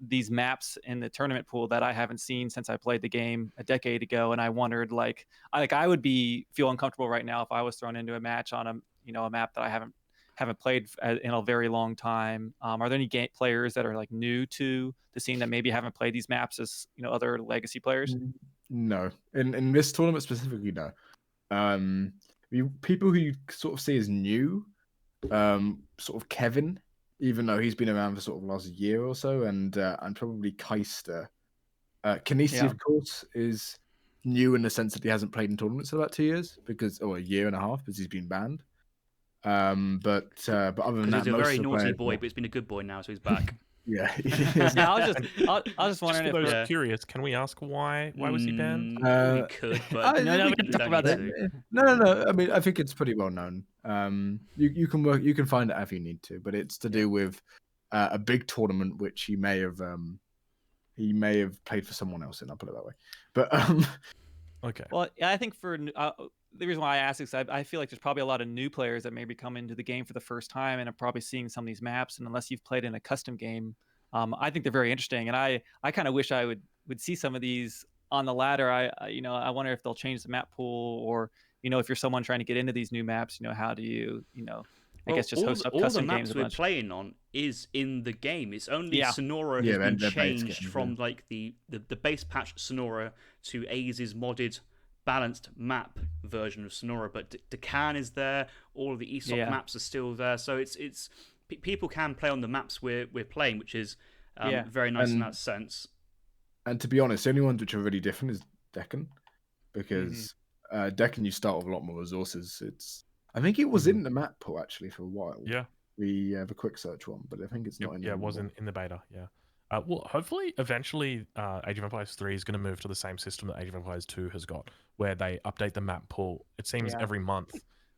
these maps in the tournament pool that I haven't seen since I played the game a decade ago, and I wondered, I would feel uncomfortable right now if I was thrown into a match on a map that I haven't played in a very long time. Are there any players that are new to the scene that maybe haven't played these maps as other Legacy players? No, in this tournament specifically, no. People who you sort of see as new, sort of Kevin, even though he's been around for sort of the last year or so, and probably Keister. Kinesi, of course, is new in the sense that he hasn't played in tournaments for about 2 years, or a year and a half, because he's been banned. But other than that, he's a very naughty boy, but he's been a good boy now, so he's back. Yeah. I was just wondering. Just for those curious, can we ask why was he banned? We could, but we can talk about that. No. I mean, I think it's pretty well known. You can find it if you need to, but it's to do with a big tournament which he may have played for someone else in. I'll put it that way. But okay. Well, I think for the reason why I ask is I feel like there's probably a lot of new players that maybe come into the game for the first time and are probably seeing some of these maps. And unless you've played in a custom game, I think they're very interesting. And I kind of wish I would see some of these on the ladder. I wonder if they'll change the map pool, or if you're someone trying to get into these new maps, how do you I guess just host up custom games a bunch. All the maps we're playing on is in the game. It's only Sonora has been changed from like the base patch Sonora to Aze's modded balanced map version of Sonora. But Decan is there. All of the ESOC maps are still there. So it's people can play on the maps we're playing, which is very nice in that sense. And to be honest, the only ones which are really different is Deccan, because Deccan you start with a lot more resources. I think it was in the map pool actually for a while. Yeah. We have a quick search one, but I think it's not in. Yeah, it was in the beta. Yeah. Well, hopefully, eventually, Age of Empires 3 is going to move to the same system that Age of Empires 2 has got, where they update the map pool. It seems every month,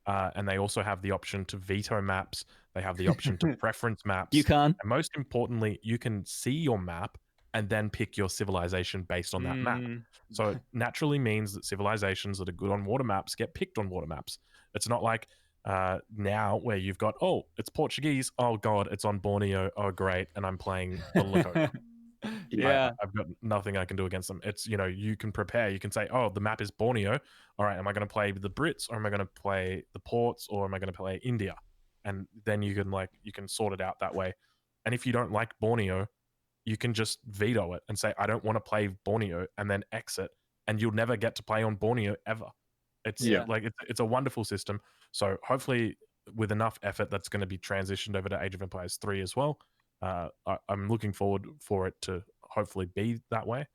and they also have the option to veto maps. They have the option to preference maps. Yukon. And most importantly, you can see your map and then pick your civilization based on that map. So it naturally means that civilizations that are good on water maps get picked on water maps. It's not like now where you've got, it's Portuguese. Oh, God, it's on Borneo. Oh, great. And I'm playing the Lakota. I've got nothing I can do against them. It's, you can prepare. You can say, the map is Borneo. All right, am I going to play the Brits, or am I going to play the ports, or am I going to play India? And then you can sort it out that way. And if you don't like Borneo, you can just veto it and say, I don't want to play Borneo, and then exit, and you'll never get to play on Borneo ever. It's it's a wonderful system. So hopefully with enough effort, that's going to be transitioned over to Age of Empires 3 as well. I'm looking forward for it to hopefully be that way,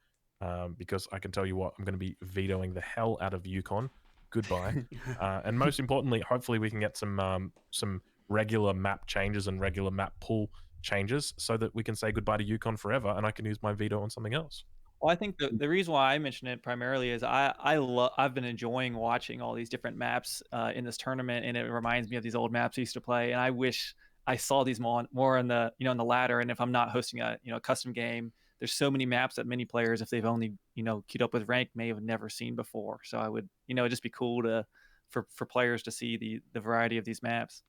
because I can tell you what, I'm going to be vetoing the hell out of Yukon. Goodbye. And most importantly, hopefully we can get some regular map changes and regular map pool changes so that we can say goodbye to Yukon forever, and I can use my veto on something else. Well, I think the reason why I mention it primarily is I've been enjoying watching all these different maps in this tournament, and it reminds me of these old maps I used to play. And I wish I saw these more in the in the ladder. And if I'm not hosting a custom game, there's so many maps that many players, if they've only queued up with rank, may have never seen before. So I would it'd just be cool for players to see the variety of these maps.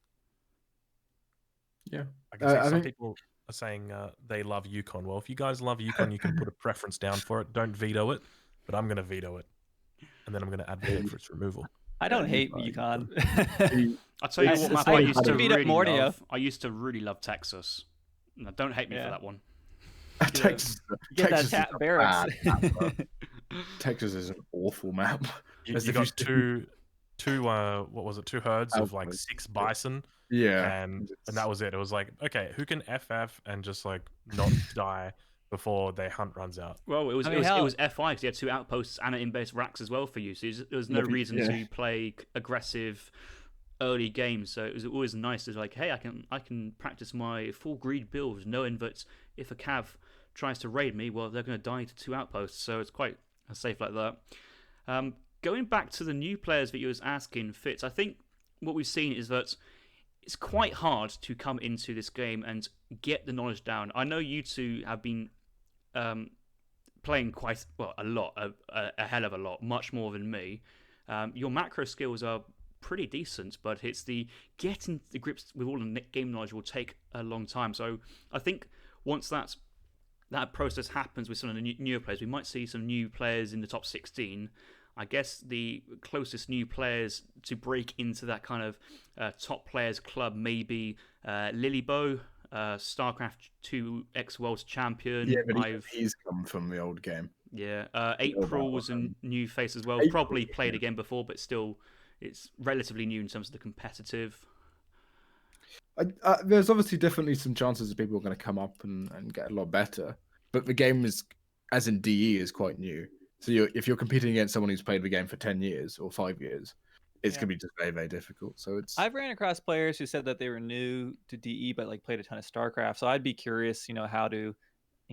Yeah, I can see some people are saying they love Yukon. Well, if you guys love Yukon, you can put a preference down for it. Don't veto it, but I'm going to veto it, and then I'm going to advocate for its removal. I don't hate Yukon. I'll tell you what map I used to really love. I used to really love Texas. Now, don't hate me for that one. Texas that barracks. Texas is an awful map. You got two what was it? 2 herds of like 6 bison. Yeah, and that was it. It was like, okay, who can FF and just like not die before their hunt runs out? Well, it was FI because you had 2 outposts and an in-base racks as well for you, so there was no reason to play aggressive early games. So it was always nice to like, hey, I can practice my full greed build, knowing that if a cav tries to raid me, well, they're going to die to 2 outposts. So it's quite safe like that. Going back to the new players that you was asking, Fitz, I think what we've seen is that it's quite hard to come into this game and get the knowledge down. I know you two have been playing quite a lot, a hell of a lot, much more than me. Your macro skills are pretty decent, but it's the getting the grips with all the game knowledge will take a long time. So I think once that process happens with some of the newer players, we might see some new players in the top 16. I guess the closest new players to break into that kind of top players club may be Lilybo, StarCraft 2 ex-World Champion. Yeah, but he's come from the old game. Yeah, April was a new face as well. Probably played again before, but still, it's relatively new in terms of the competitive. There's obviously definitely some chances that people are going to come up and get a lot better, but the game is, as in DE, is quite new. So if you're competing against someone who's played the game for 10 years or 5 years, it's going to be just very, very difficult. So I've ran across players who said that they were new to DE, but like played a ton of StarCraft. So I'd be curious, how to,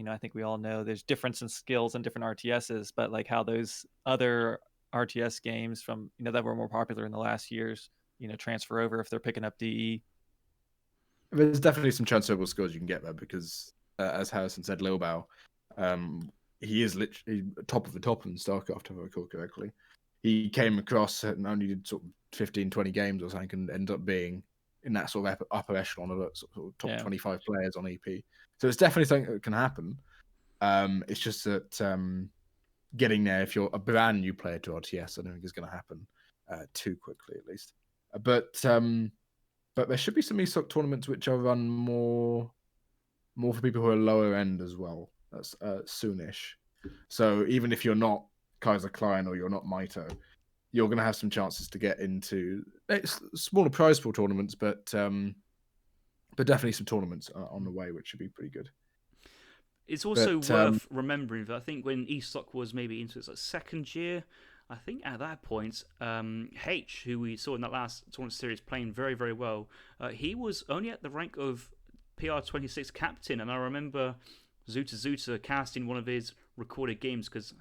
I think we all know there's difference in skills in different RTSs, but like how those other RTS games from, that were more popular in the last years, transfer over if they're picking up DE. There's definitely some transferable skills you can get there because, as Harrison said, Lilbao, he is literally top of the top in StarCraft, if I recall correctly. he came across and only did sort of 15, 20 games or something, and ended up being in that sort of upper echelon of sort of top 25 players on EP. So it's definitely something that can happen. It's just that getting there, if you're a brand new player to RTS, I don't think is going to happen too quickly, at least. But there should be some ESOC tournaments which are run more for people who are lower end as well. That's soonish. So even if you're not Kaiser Klein or you're not Mito, you're going to have some chances to get into smaller prize pool tournaments, but definitely some tournaments on the way, which should be pretty good. It's also worth remembering that I think when ESOC was maybe into its second year, I think at that point, H, who we saw in that last tournament series playing very, very well, he was only at the rank of PR26 captain, and I remember Zuta casting one of his recorded games because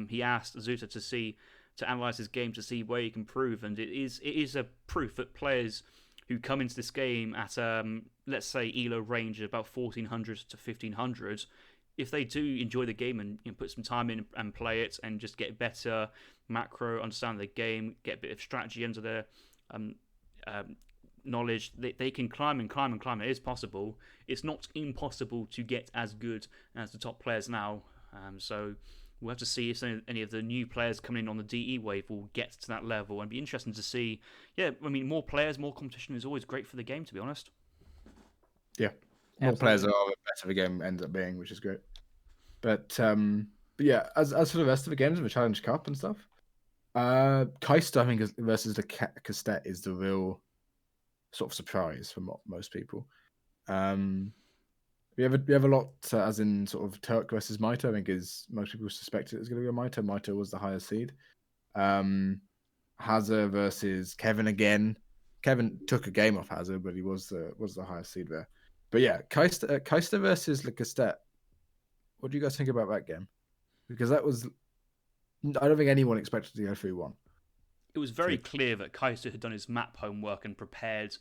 he asked Zuta to analyze his game to see where he can improve, and it is a proof that players who come into this game at let's say ELO range of about 1400 to 1500, if they do enjoy the game and put some time in and play it and just get better macro, understand the game, get a bit of strategy under their knowledge, they can climb and climb and climb. It is possible. It's not impossible to get as good as the top players now. So we'll have to see if any of the new players coming in on the DE wave will get to that level, and be interesting to see. Yeah, I mean, more players, more competition is always great for the game, to be honest. Yeah, more players are, the better the game ends up being, which is great. But yeah, as for the rest of the games of the Challenge Cup and stuff, Keister, I think, versus the Castet is the real sort of surprise for most people. We have a lot, as in sort of Turk versus Mito. I think most people suspected it was going to be a Mito. Mito was the higher seed. Hazard versus Kevin again. Kevin took a game off Hazard, but he was the higher seed there. But yeah, Keister versus Le Castet. What do you guys think about that game? Because that was, I don't think anyone expected to go 3-1. It was very clear that Keister had done his map homework and prepared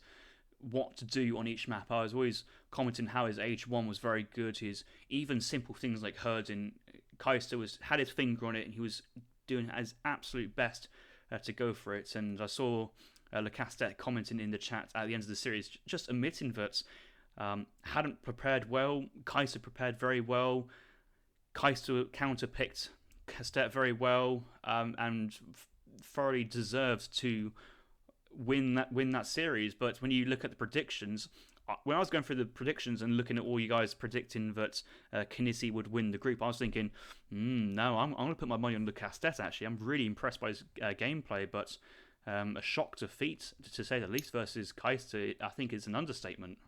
what to do on each map. I was always commenting how his H1 was very good. His even simple things like herding, Keister had his finger on it, and he was doing his absolute best to go for it. And I saw Le Castet commenting in the chat at the end of the series, just admitting that hadn't prepared well. Keister prepared very well. Keister counterpicked Castet very well, and thoroughly deserved to win that series. But when you look at the predictions, when I was going through the predictions and looking at all you guys predicting that Kinesi would win the group, I was thinking, no, I'm going to put my money on Le Castet, actually. I'm really impressed by his gameplay, but a shock defeat, to say the least, versus Keister, I think is an understatement.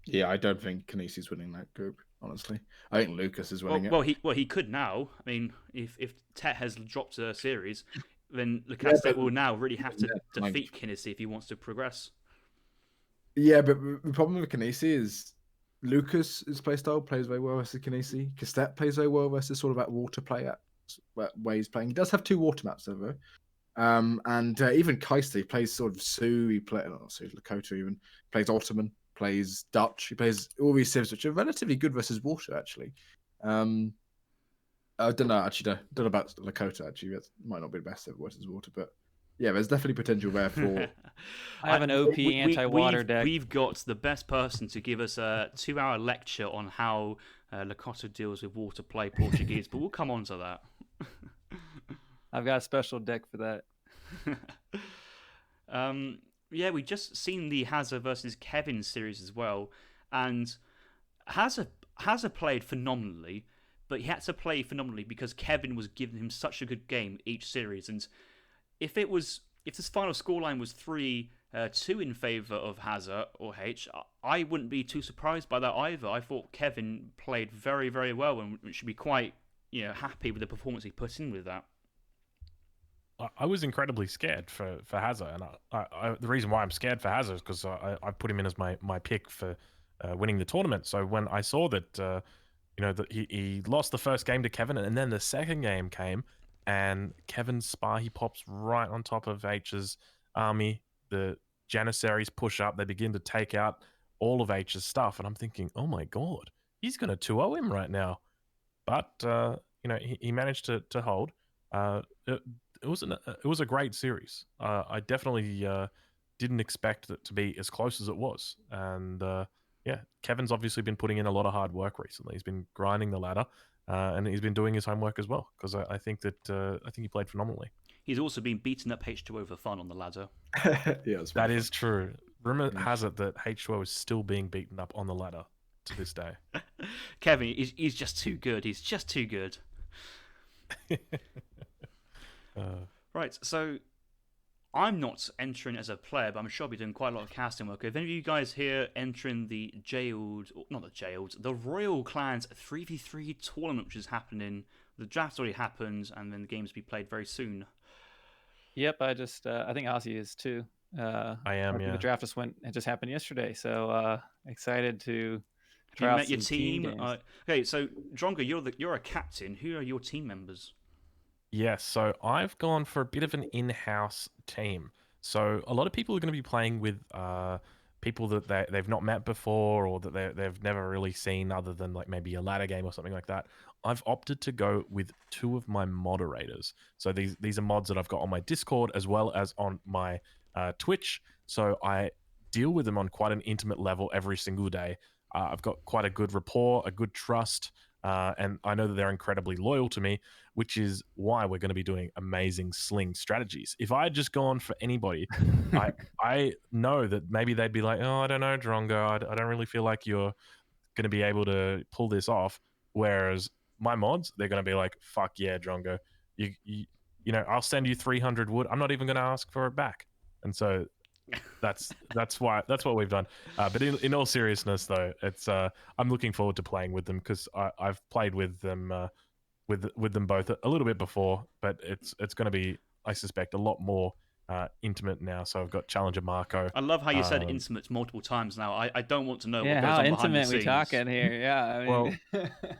Yeah, I don't think Kinesi's winning that group, honestly. I think Lucas is winning it. Well, he could now. I mean, if Tet has dropped a series, then Le Castet will now really have to defeat Kinesi if he wants to progress. Yeah, but the problem with Kinesi is Lucas' playstyle plays very well versus Kinesi. Castet plays very well versus sort of that water play way he's playing. He does have 2 water maps, though. And even Keister, he plays sort of Sioux, Lakota even, plays Ottoman, plays Dutch, he plays all these civs which are relatively good versus water, actually. I don't know, actually, don't know about Lakota, actually. That might not be the best ever versus water, but yeah, there's definitely potential there for... I have an OP anti-water deck. We've got the best person to give us a 2-hour lecture on how Lakota deals with water play Portuguese, but we'll come on to that. I've got a special deck for that. Yeah, we just seen the Hazard versus Kevin series as well, and Hazard played phenomenally, but he had to play phenomenally because Kevin was giving him such a good game each series. And if this final scoreline was 3-2 in favour of Hazard or H, I wouldn't be too surprised by that either. I thought Kevin played very, very well and should be quite happy with the performance he put in with that. I was incredibly scared for Hazard, and the reason why I'm scared for Hazard is because I put him in as my pick for winning the tournament. So when I saw that that he lost the first game to Kevin, and then the second game came, and Kevin's Spa, he pops right on top of H's army. The Janissaries push up, they begin to take out all of H's stuff, and I'm thinking, oh my god, he's going to 2-0 him right now. But he managed to hold. it was a great series. I definitely didn't expect it to be as close as it was, and yeah, Kevin's obviously been putting in a lot of hard work recently. He's been grinding the ladder, and he's been doing his homework as well. Because I think he played phenomenally. He's also been beating up H2O for fun on the ladder. Yeah, that is true. Rumor has it that H2O is still being beaten up on the ladder to this day. Kevin, he's just too good. He's just too good. Right, so I'm not entering as a player, but I'm sure I'll be doing quite a lot of casting work. If any of you guys here entering the the Royal Clans 3v3 tournament, which is happening, the draft's already happened, and then the games will be played very soon. Yep, I think Ozzy is too. I am, yeah. The draft just happened yesterday, so excited to try you out met your some team? games. Okay, so Drongo, you're a captain. Who are your team members? Yes, so I've gone for a bit of an in-house team. So a lot of people are going to be playing with people that they've not met before, or that they've never really seen other than like maybe a ladder game or something like that. I've opted to go with two of my moderators. So these are mods that I've got on my Discord as well as on my Twitch. So I deal with them on quite an intimate level every single day. I've got quite a good rapport, a good trust, and I know that they're incredibly loyal to me, which is why we're going to be doing amazing sling strategies. If I had just gone for anybody, I know that maybe they'd be like, oh, I don't know, Drongo, I don't really feel like you're going to be able to pull this off. Whereas my mods, they're going to be like, fuck yeah, Drongo, you know, I'll send you 300 wood. I'm not even going to ask for it back. And so that's what we've done. But in all seriousness, though, it's I'm looking forward to playing with them because I've played with them with them both a little bit before, but it's going to be, I suspect, a lot more intimate now. So I've got Challenger Marco. I love how you said intimate multiple times now. I don't want to know what goes how on behind the intimate scenes. we talking here? Yeah, I mean... Well,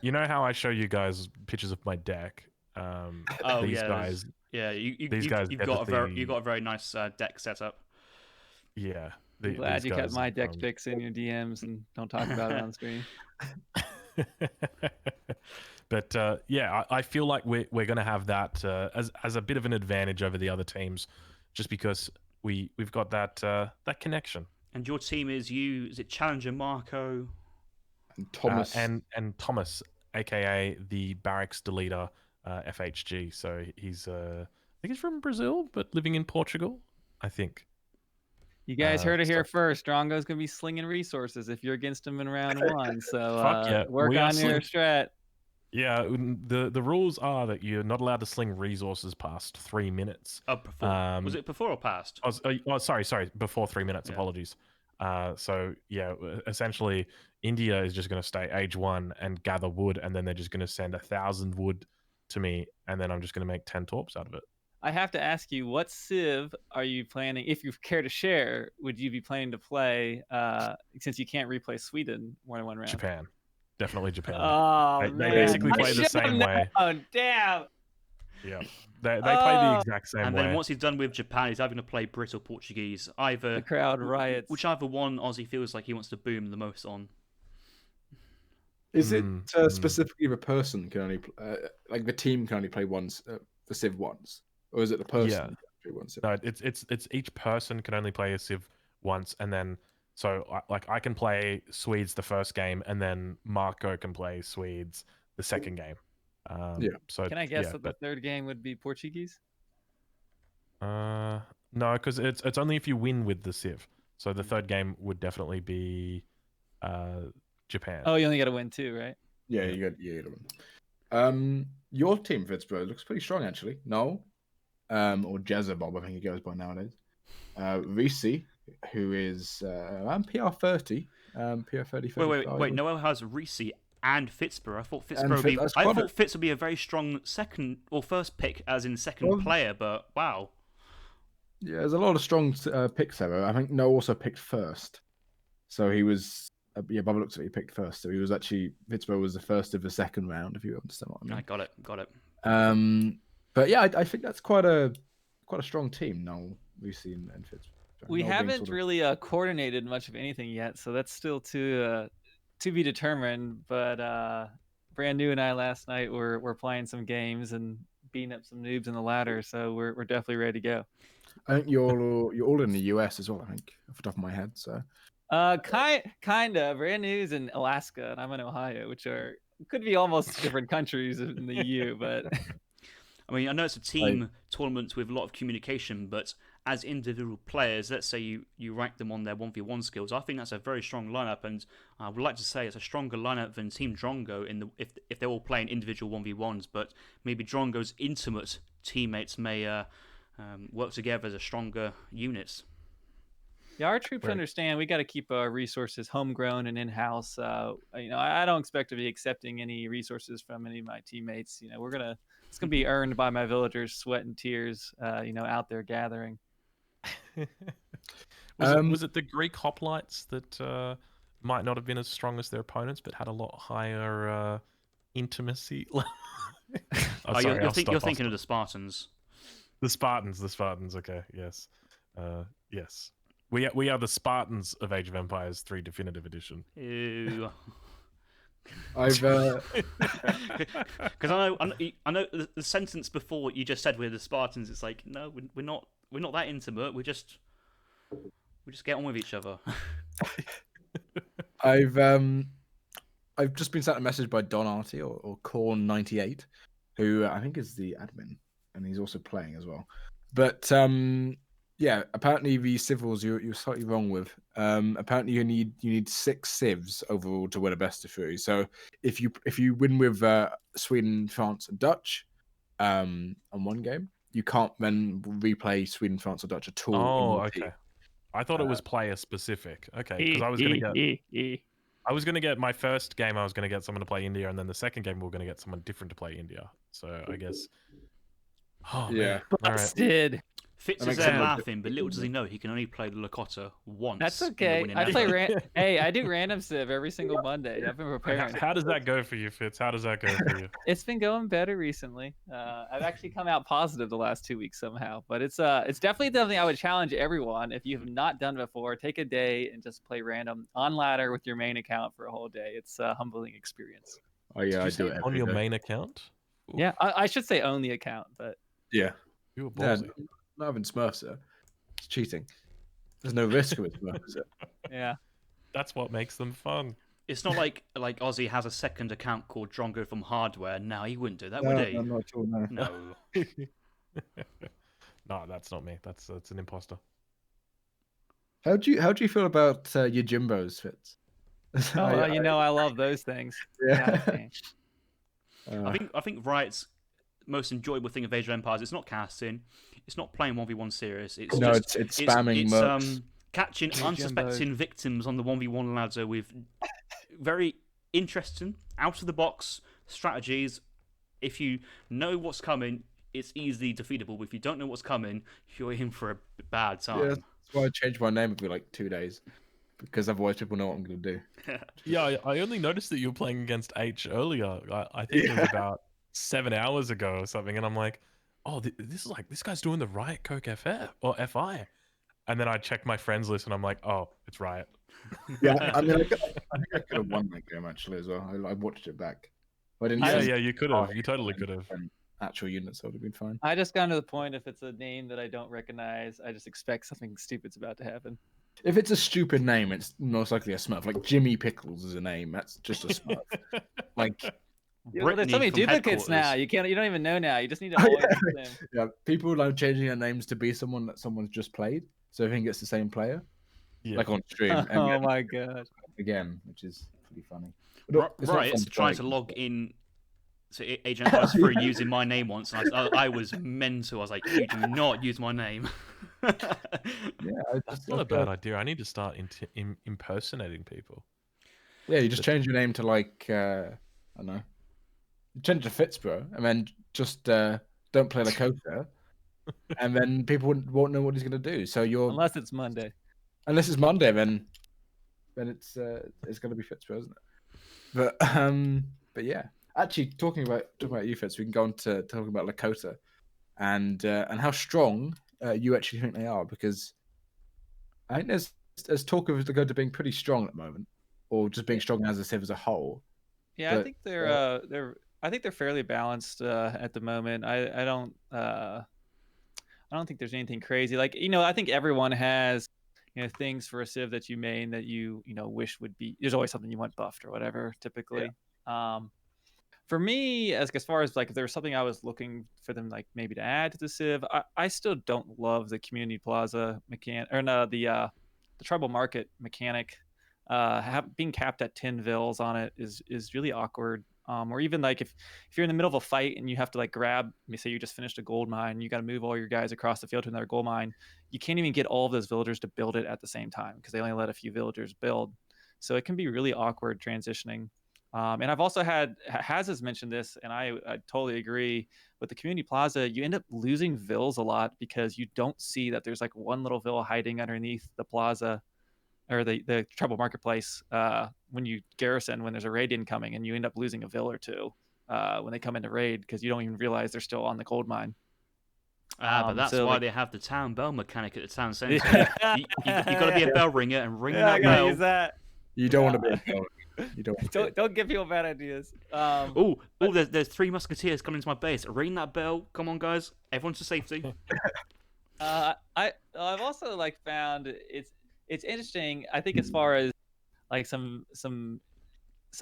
you know how I show you guys pictures of my deck. These guys. Yeah, you've get got a very nice deck setup. Yeah. I'm glad you kept my deck pics in your DMs and don't talk about it on stream. But yeah, I feel like we're going to have that as a bit of an advantage over the other teams, just because we've got that connection. And your team is it Challenger Marco and Thomas and Thomas, aka the Barracks Deleter FHG. So he's I think he's from Brazil but living in Portugal, I think. You guys heard it here first. Drongo's going to be slinging resources if you're against him in round 1. So work on your strat. Yeah, the rules are that you're not allowed to sling resources past 3 minutes. Before. Was it before or past? Sorry, before 3 minutes. Yeah. Apologies. So yeah, essentially, India is just going to stay age 1 and gather wood, and then they're just going to send 1,000 wood to me, and then I'm just going to make 10 torps out of it. I have to ask you, what civ are you planning, if you care to share, would you be planning to play, since you can't replay Sweden more than one round? Japan. Definitely Japan. Oh, they man. basically play the same way. Oh, damn. Yeah. They play the exact same way. And then once he's done with Japan, he's either going to play Brit or Portuguese. The crowd riots. Whichever one Aussie feels like he wants to boom the most on. Is it specifically the person can only like the team can only play the civ once? Or is it the person? Yeah. No, it's each person can only play a civ once, and then I can play Swedes the first game, and then Marco can play Swedes the second game. So can I guess that the third game would be Portuguese? No, because it's only if you win with the civ. So the third game would definitely be Japan. Oh, you only got to win 2, right? Yeah, you got to win. Your team, FitzBro, looks pretty strong actually. No. Or Jezebob, I think he goes by nowadays. Reese, who is around PR 30, PR 30. Wait. Noel has Reese and FitzBro. I thought FitzBro Fitz would be a very strong second or first pick, as in second player. But wow. Yeah, there's a lot of strong picks there. I think Noel also picked first, so he was. Bob looks at it, he picked first, so he was actually FitzBro was the first of the second round. If you understand what I mean. I got it. But yeah, I think that's quite a strong team now. We've seen and Fitz. We haven't really coordinated much of anything yet, so that's still to be determined. But Brand New and I last night were playing some games, and beating up some noobs in the ladder, so we're definitely ready to go. I think you're all in the US as well. I think off the top of my head. So Kind of. Brand new's in Alaska, and I'm in Ohio, which could be almost different countries in the EU, but. I mean, I know it's a team tournament with a lot of communication, but as individual players, let's say you rank them on their 1v1 skills, I think that's a very strong lineup, and I would like to say it's a stronger lineup than Team Drongo if they're all playing individual 1v1s, but maybe Drongo's intimate teammates may work together as a stronger units. Yeah, our troops understand we got to keep our resources homegrown and in-house. I don't expect to be accepting any resources from any of my teammates. It's gonna be earned by my villagers' sweat and tears. Out there gathering. Was it the Greek hoplites that might not have been as strong as their opponents, but had a lot higher intimacy? You're thinking of the Spartans. The Spartans. Okay, yes, yes. We are the Spartans of Age of Empires 3 Definitive Edition. Ew. I've because I know the sentence before you just said we're the Spartans. It's like, no, we're not that intimate. We just get on with each other. I've just been sent a message by Don Arty or Corn98, who I think is the admin, and he's also playing as well. But yeah, apparently the civils you're slightly wrong with. Apparently you need 6 civs overall to win a best of 3. So if you win with Sweden, France, and Dutch on one game, you can't then replay Sweden, France, or Dutch at all. Oh, okay. I thought it was player specific. Okay, because I was gonna get my first game. I was gonna get someone to play India, and then the second game we were gonna get someone different to play India. So I guess. Oh yeah, busted. Fitz is there laughing, but little does he know he can only play the Lakota once. That's okay. I play Hey, I do random civ every single Monday. I've been preparing. How does that go for you, Fitz? How does that go for you? It's been going better recently. I've actually come out positive the last 2 weeks somehow. But it's definitely something I would challenge everyone. If you have not done before, take a day and just play random on ladder with your main account for a whole day. It's a humbling experience. Oh yeah, I do it on your main account. Ooh. Yeah, I should say own the account, but yeah, you were ballsy. Not having Smurfs, sir. It's cheating. There's no risk with Smurfs. Yeah, that's what makes them fun. It's not like Ozzy has a second account called Drongo from Hardware. No, he wouldn't do that, would he? No, not at all, no. No, that's not me. That's an imposter. How do you feel about your Jimbos, Fitz? I love those things. Yeah. I think Riot's most enjoyable thing of Age of Empires, it's not casting, it's not playing 1v1 serious. It's spamming it's catching unsuspecting victims on the 1v1 ladder with very interesting, out of the box strategies. If you know what's coming, it's easily defeatable. But if you don't know what's coming, you're in for a bad time. Yeah, that's why I changed my name every 2 days, because otherwise people know what I'm going to do. Yeah, I only noticed that you were playing against H earlier. I think it was about 7 hours ago or something, and I'm like, oh, this guy's doing the Riotcoke FF or FI, and then I checked my friends list and I'm like, oh, it's Riot. Yeah, I mean, I think I could have won that game actually as well. I watched it back. I didn't. Yeah, you could have. You totally could have. Actual units would have been fine. I just got to the point, if it's a name that I don't recognize, I just expect something stupid's about to happen. If it's a stupid name, it's most likely a Smurf. Like Jimmy Pickles is a name. That's just a Smurf. There's so many duplicates now. You don't even know now. You just need to always them. Yeah, people like changing their names to be someone that someone's just played, so everything gets the same player. Yeah. Like on stream. Oh my god! Again, which is pretty funny. Riot's trying to log in to Age of Empires 3 using my name once, and I was mental. I was like, you do not use my name. That's not a bad idea. I need to start impersonating people. Yeah, you just change your name to I don't know. Change to FitzBro, and then just don't play Lakota, and then people won't know what he's going to do. So unless it's Monday. Unless it's Monday, then it's going to be FitzBro, isn't it? But yeah, actually talking about you, Fitz, we can go on to talking about Lakota, and how strong you actually think they are, because I think there's talk of Lakota being pretty strong at the moment, or just being strong as a civ as a whole. Yeah, but, I think they're. think they're fairly balanced at the moment. I don't think there's anything crazy. Like, I think everyone has, things for a civ that you main that you wish would be. There's always something you want buffed or whatever. Typically, for me, as far as like if there's something I was looking for them like maybe to add to the civ, I still don't love the community plaza mechanic or no the tribal market mechanic. Being capped at 10 vills on it is really awkward. Or even like if you're in the middle of a fight and you have to like grab, say you just finished a gold mine, you got to move all your guys across the field to another gold mine. You can't even get all of those villagers to build it at the same time because they only let a few villagers build. So it can be really awkward transitioning. And I've also had has mentioned this, and I totally agree with the community plaza. You end up losing vills a lot because you don't see that there's like one little vill hiding underneath the plaza or the tribal marketplace when you garrison when there's a raid incoming, and you end up losing a vill or two when they come into raid because you don't even realize they're still on the gold mine. But that's why they have the town bell mechanic at the town center. you got to be a bell ringer and ring that bell. Use that. You don't want to be a bell ringer. You don't give people bad ideas. There's 3 musketeers coming into my base. Ring that bell. Come on, guys. Everyone to safety. I've also like found it's interesting. I think as far as like some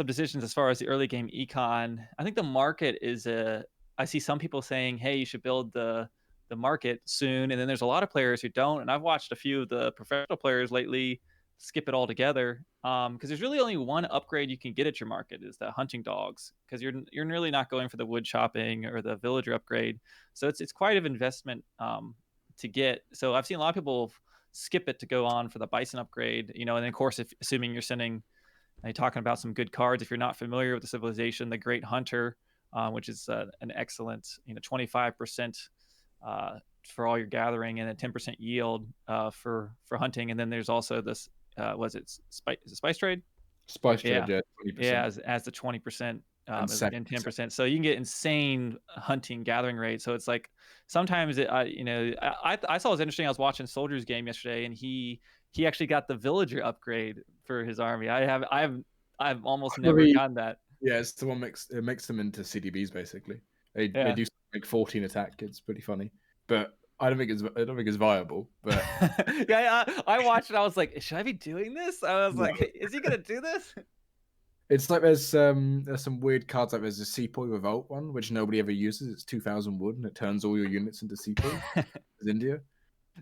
decisions as far as the early game econ, I think the market is I see some people saying, hey, you should build the market soon, and then there's a lot of players who don't. And I've watched a few of the professional players lately skip it all together because there's really only one upgrade you can get at your market is the hunting dogs, because you're really not going for the wood chopping or the villager upgrade. So it's quite an investment to get. So I've seen a lot of people skip it to go on for the bison upgrade, and then of course assuming you're sending talking about some good cards, if you're not familiar with the civilization, the Great Hunter, which is an excellent 25% for all your gathering and a 10% yield for hunting. And then there's also this was it spice trade? Spice trade, yeah, 20%. Yeah, as the 20%. And 10%, so you can get insane hunting gathering rate. So it's like sometimes I saw it was interesting. I was watching Soldier's game yesterday, and he actually got the villager upgrade for his army. I've almost never gotten that. Yeah, it's the one it makes them into CDBs basically. They do like 14 attack. It's pretty funny, but I don't think it's viable. But yeah, I watched it. I was like, should I be doing this? I was like, is he gonna do this? It's like there's some weird cards, like there's a Sepoy Revolt one which nobody ever uses. It's 2,000 wood and it turns all your units into Sepoy. It's India.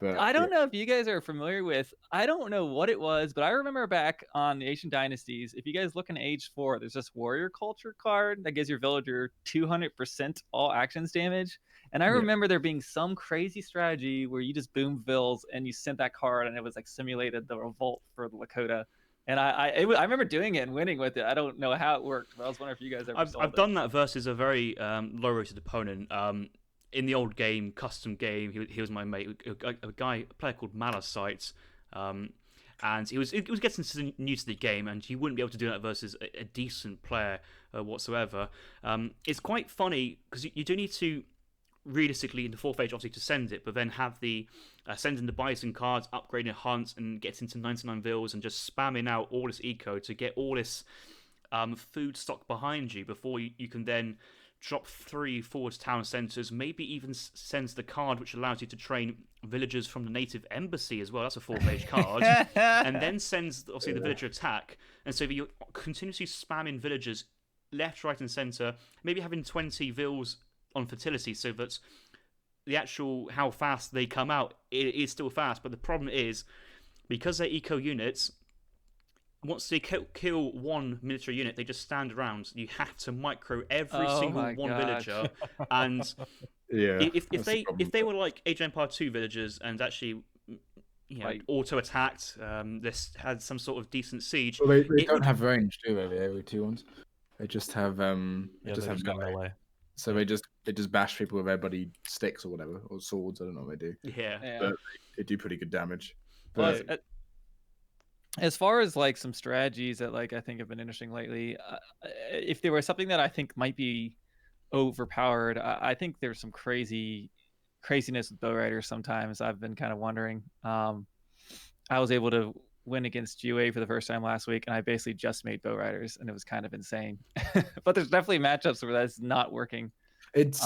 But I don't know if you guys are familiar with. I don't know what it was, but I remember back on the Ancient Dynasties. If you guys look in Age 4, there's this Warrior Culture card that gives your villager 200% all actions damage. And I remember there being some crazy strategy where you just boom vills and you sent that card, and it was like simulated the revolt for the Lakota. And I remember doing it and winning with it. I don't know how it worked, but I was wondering if you guys ever saw it. I've done that versus a very low-rated opponent. In the old game, custom game, he was my mate, a player called Malachite, and he was getting new to the game, and he wouldn't be able to do that versus a decent player whatsoever. It's quite funny because you do need to realistically in the 4th age obviously to send it, but then have the sending the bison cards, upgrading hunts, and gets into 99 vills and just spamming out all this eco to get all this food stock behind you before you can then drop 3 forward town centres, maybe even sends the card which allows you to train villagers from the native embassy as well. That's a 4th-page card. And then sends, obviously, the villager attack. And so you're continuously spamming villagers left, right, and centre, maybe having 20 vills on fertility so that the actual how fast they come out is still fast. But the problem is, because they're eco units, once they kill one military unit, they just stand around. You have to micro every single one villager. And if they were like Age of Empires 2 villagers and actually auto attacked, this had some sort of decent siege. Well, they don't have range, do they? The AoE ones. They just have have melee. So they just bash people with their bloody sticks or whatever, or swords. I don't know what they do. Yeah. But they do pretty good damage. But as far as like some strategies that like I think have been interesting lately, if there was something that I think might be overpowered, I think there's some craziness with bow riders sometimes. I've been kind of wondering. I was able to win against UA for the first time last week, and I basically just made bow riders, and it was kind of insane. But there's definitely matchups where that's not working. It's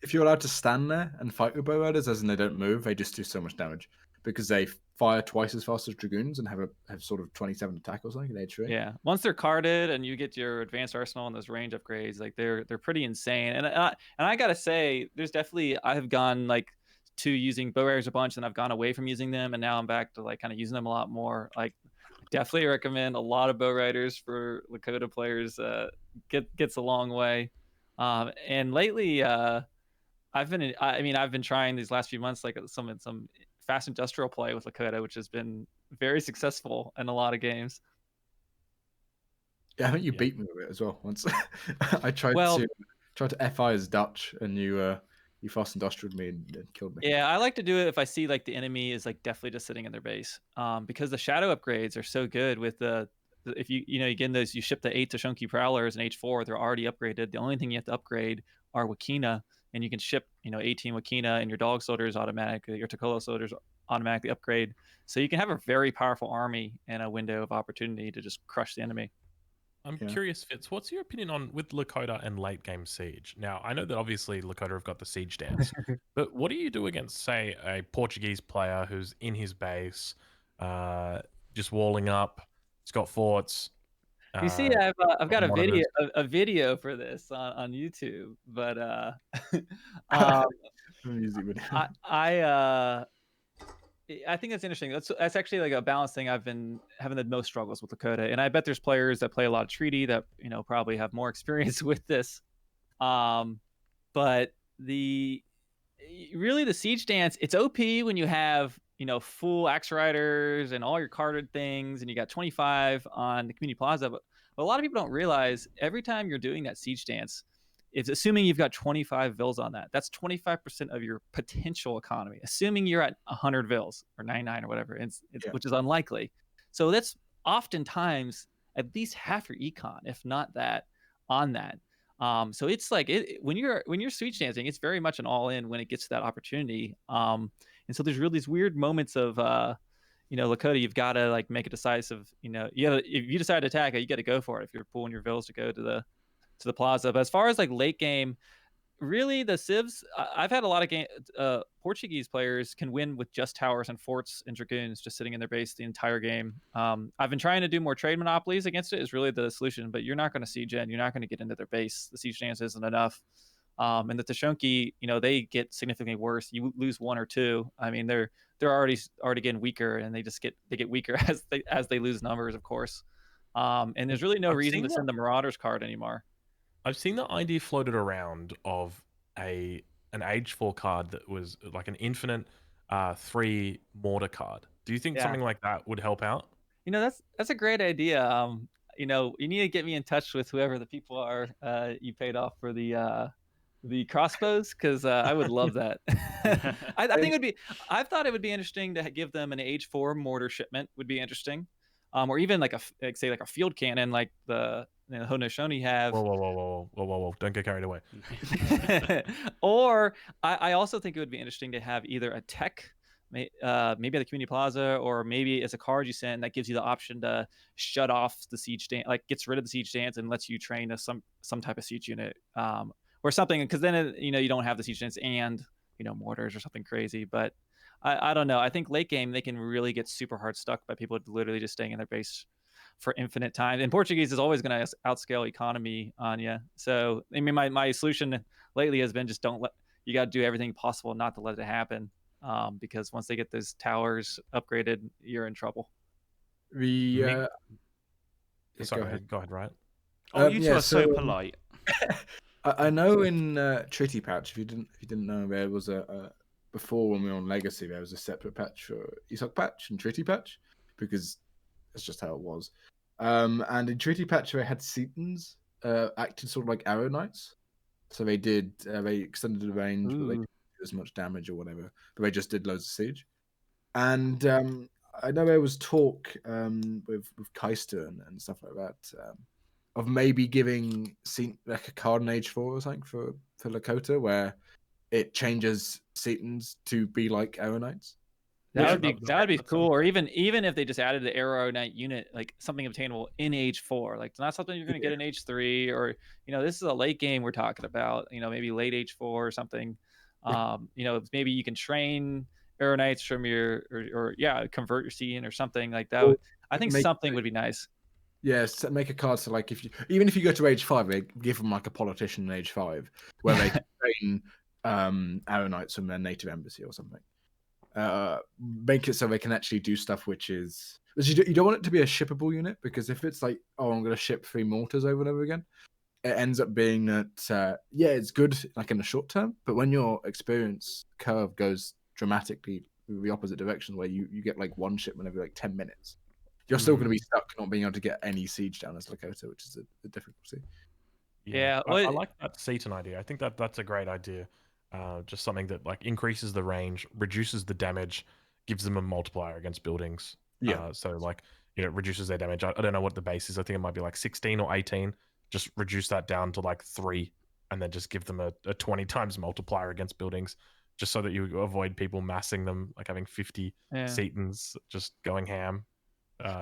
if you're allowed to stand there and fight with bow riders, as in they don't move, they just do so much damage because they fire twice as fast as dragoons and have sort of 27 attack or something in Age 3. Yeah, once they're carded and you get your advanced arsenal and those range upgrades, like they're pretty insane. And I gotta say, there's definitely I have gone like to using bow riders a bunch, and I've gone away from using them, and now I'm back to like kind of using them a lot more. Like, definitely recommend a lot of bow riders for Lakota players. Gets a long way. And lately, I've been trying these last few months like some fast industrial play with Lakota, which has been very successful in a lot of games. Yeah, I think you beat me with it as well once. I tried to FI as Dutch, and you fast industrial me and killed me. Yeah, I like to do it if I see like the enemy is like definitely just sitting in their base, because the shadow upgrades are so good with if you get in those, you ship the 8 Tashonki Prowlers and H4, they're already upgraded. The only thing you have to upgrade are Wakina, and you can ship 18 Wakina, and your dog soldiers automatically, your Tokolo soldiers automatically upgrade. So you can have a very powerful army and a window of opportunity to just crush the enemy. I'm curious, Fitz, what's your opinion on with Lakota and late game siege? Now, I know that obviously Lakota have got the siege dance, but what do you do against, say, a Portuguese player who's in his base, just walling up, he's got forts? You see, I've got a video for this on YouTube, but I think that's interesting. That's actually like a balance thing. I've been having the most struggles with Lakota, and I bet there's players that play a lot of treaty that probably have more experience with this. But the siege dance, it's OP when you have full axe riders and all your carded things, and you got 25 on the community plaza. But a lot of people don't realize every time you're doing that siege dance, it's assuming you've got 25 vils on that. That's 25% of your potential economy, assuming you're at 100 vils or 99 or whatever, which is unlikely. So that's oftentimes at least half your econ, if not that, on that. So it's like when you're siege dancing, it's very much an all in when it gets to that opportunity. And so there's really these weird moments of Lakota, you've got to like make a decisive, if you decide to attack it, you got to go for it if you're pulling your vils to go to the plaza. But as far as like late game, really the civs, I've had a lot of Portuguese players can win with just towers and forts and dragoons just sitting in their base the entire game. I've been trying to do more trade monopolies against it is really the solution, but you're not going to siege in, you're not going to get into their base. The siege dance isn't enough. And the Tashonki, they get significantly worse. You lose 1 or 2. I mean, they're already getting weaker, and they get weaker as they lose numbers, of course. And there's really no reason to send the Marauders card anymore. I've seen the idea floated around of an Age 4 card that was like an infinite 3 mortar card. Do you think something like that would help out? That's a great idea. You need to get me in touch with whoever the people are you paid off for the crossbows, because I would love that. I thought it would be interesting to give them an Age 4 mortar shipment. Would be interesting, or even like a field cannon like the Haudenosaunee have. Whoa! Don't get carried away. Or I also think it would be interesting to have either a tech, maybe at the community plaza, or maybe as a card you send that gives you the option to shut off the siege dance, like gets rid of the siege dance and lets you train some type of siege unit, or something, because then you don't have the siege dance and mortars or something crazy. But I don't know. I think late game they can really get super hard stuck by people literally just staying in their base for infinite time. And Portuguese is always going to outscale economy on you. So I mean, my solution lately has been just you got to do everything possible not to let it happen, because once they get those towers upgraded, you're in trouble. Go ahead, right? Oh, you two are so polite. I know in Treaty Patch, if you didn't know, there was before when we were on Legacy, there was a separate patch for ESOC Patch and Treaty Patch, because that's just how it was. And in Treaty Patch, they had Setons acted sort of like Arrow Knights. So they extended the range, but they didn't do as much damage or whatever. But they just did loads of siege. And I know there was talk with Keister and stuff like that, of maybe giving like a card in Age 4 or something for Lakota, where it changes Setons to be like Arrow Knights. That would be cool. Or even if they just added the Arrow Knight unit, like something obtainable in Age 4. Like it's not something you're gonna get in Age 3, or this is a late game we're talking about. Maybe late Age 4 or something. Maybe you can train Arrow Knights from your or convert your CN or something like that. I think something would be nice. Yes, make a card so like even if you go to Age 5, they give them like a politician in Age 5 where they can train Arrow Knights from their native embassy or something. Make it so they can actually do stuff which you don't want it to be a shippable unit, because if it's like, oh, I'm going to ship 3 mortars over and over again, it ends up being that it's good like in the short term, but when your experience curve goes dramatically the opposite direction, where you get like 1 shipment every like 10 minutes, you're still going to be stuck not being able to get any siege down as Lakota, which is a difficulty. Yeah, I like that Seaton idea. I think that's a great idea. Just something that like increases the range, reduces the damage, gives them a multiplier against buildings. Yeah. So like reduces their damage. I don't know what the base is. I think it might be like 16 or 18. Just reduce that down to like 3, and then just give them a 20 times multiplier against buildings, just so that you avoid people massing them, like having 50 Setons just going ham.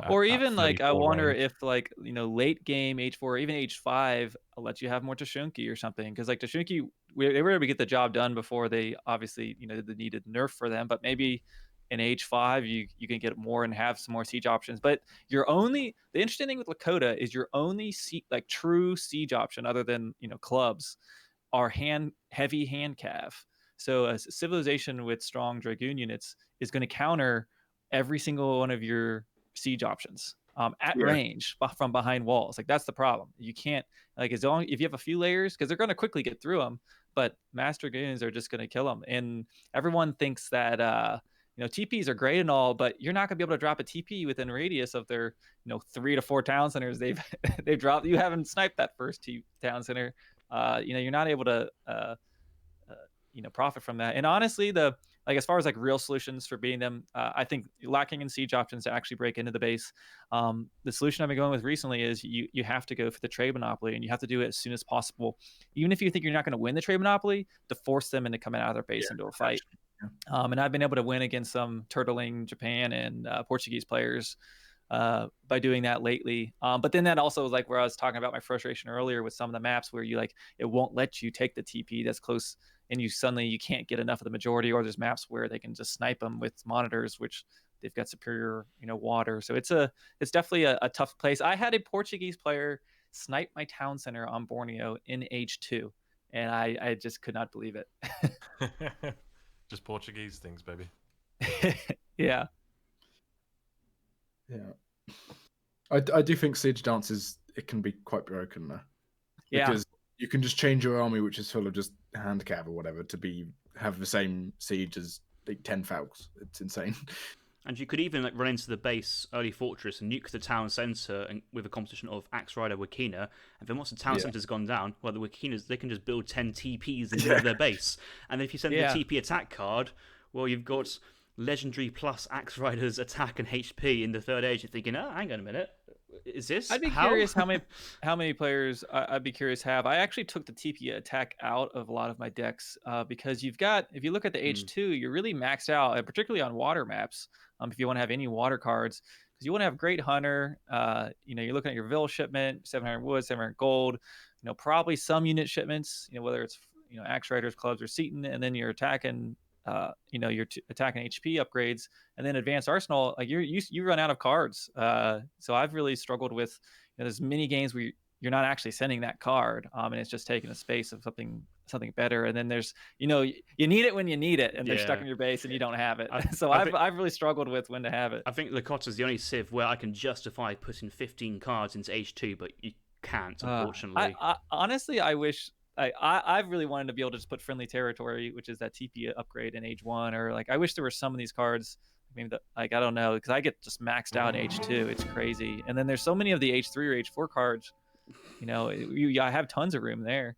Or even like I wonder if like late game Age 4 or even Age 5 lets you have more Tashunki or something, because like Tashunki they were able to get the job done before they obviously the needed nerf for them, but maybe in Age 5 you can get more and have some more siege options. But the interesting thing with Lakota is your only like true siege option other than clubs are heavy hand cav. So a civilization with strong Dragoon units is going to counter every single one of your siege options at range from behind walls. Like that's the problem. You can't, like, as long if you have a few layers, because they're going to quickly get through them, but master goons are just going to kill them. And everyone thinks that TPs are great and all, but you're not going to be able to drop a TP within radius of their 3 to 4 town centers they've dropped. You haven't sniped that first town center. You're not able to profit from that. And honestly, as far as like real solutions for beating them, I think lacking in siege options to actually break into the base. The solution I've been going with recently is you have to go for the trade monopoly, and you have to do it as soon as possible, even if you think you're not going to win the trade monopoly, to force them into coming out of their base into a fight. And I've been able to win against some turtling Japan and Portuguese players by doing that lately. But then that also was like where I was talking about my frustration earlier with some of the maps where you it won't let you take the TP that's close, and you can't get enough of the majority, or there's maps where they can just snipe them with monitors, which they've got superior water. So it's definitely a tough place. I had a Portuguese player snipe my town center on Borneo in Age 2, and I just could not believe it. Just Portuguese things, baby. Yeah. I do think siege dances, it can be quite broken there. Because you can just change your army, which is full of just hand cav or whatever, to have the same siege as like 10 Falcons. It's insane. And you could even run into the base early fortress and nuke the town centre and with a composition of Axe Rider Wakina. And then once the town centre's gone down, well, the Wakinas, they can just build 10 TPs in their base. And if you send the TP attack card, well, you've got legendary plus Axe Rider's attack and HP in the 3rd age. You're thinking, hang on a minute. Is this? I'd be curious how many players I'd be curious have. I actually took the TP attack out of a lot of my decks because if you look at the H2, you're really maxed out, particularly on water maps. If you want to have any water cards, because you want to have Great Hunter. You're looking at your Vil shipment, 700 wood, 700 gold. Probably some unit shipments. Whether it's Axe Riders, clubs, or Seaton, and then you're attacking. Your attacking HP upgrades, and then advanced arsenal. Like you run out of cards. So I've really struggled with there's many games where you're not actually sending that card, and it's just taking the space of something better. And then there's you need it when you need it, and they're stuck in your base and you don't have it. I've really struggled with when to have it. I think Lakota's the only civ where I can justify putting 15 cards into H2, but you can't, unfortunately. Honestly, I wish. I've really wanted to be able to just put friendly territory, which is that TP upgrade in Age 1, or I wish there were some of these cards. Maybe I don't know, because I get just maxed out in Age 2. It's crazy. And then there's so many of the Age 3 or Age 4 cards. I have tons of room there.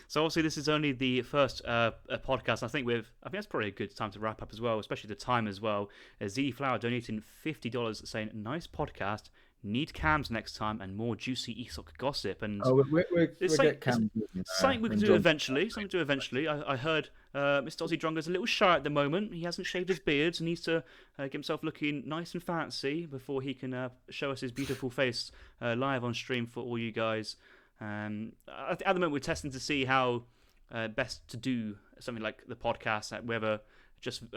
So obviously this is only the first podcast. I think that's probably a good time to wrap up as well, especially the time as well. Z Flower donating $50 saying, "Nice podcast. need cams next time and more juicy ESOC gossip. And we'll get cams. Something we can do eventually. Something to do eventually. I heard Mr. Aussie Drongo's a little shy at the moment. He hasn't shaved his beard, so needs to get himself looking nice and fancy before he can show us his beautiful face live on stream for all you guys. At the moment, we're testing to see how best to do something like the podcast, whether just is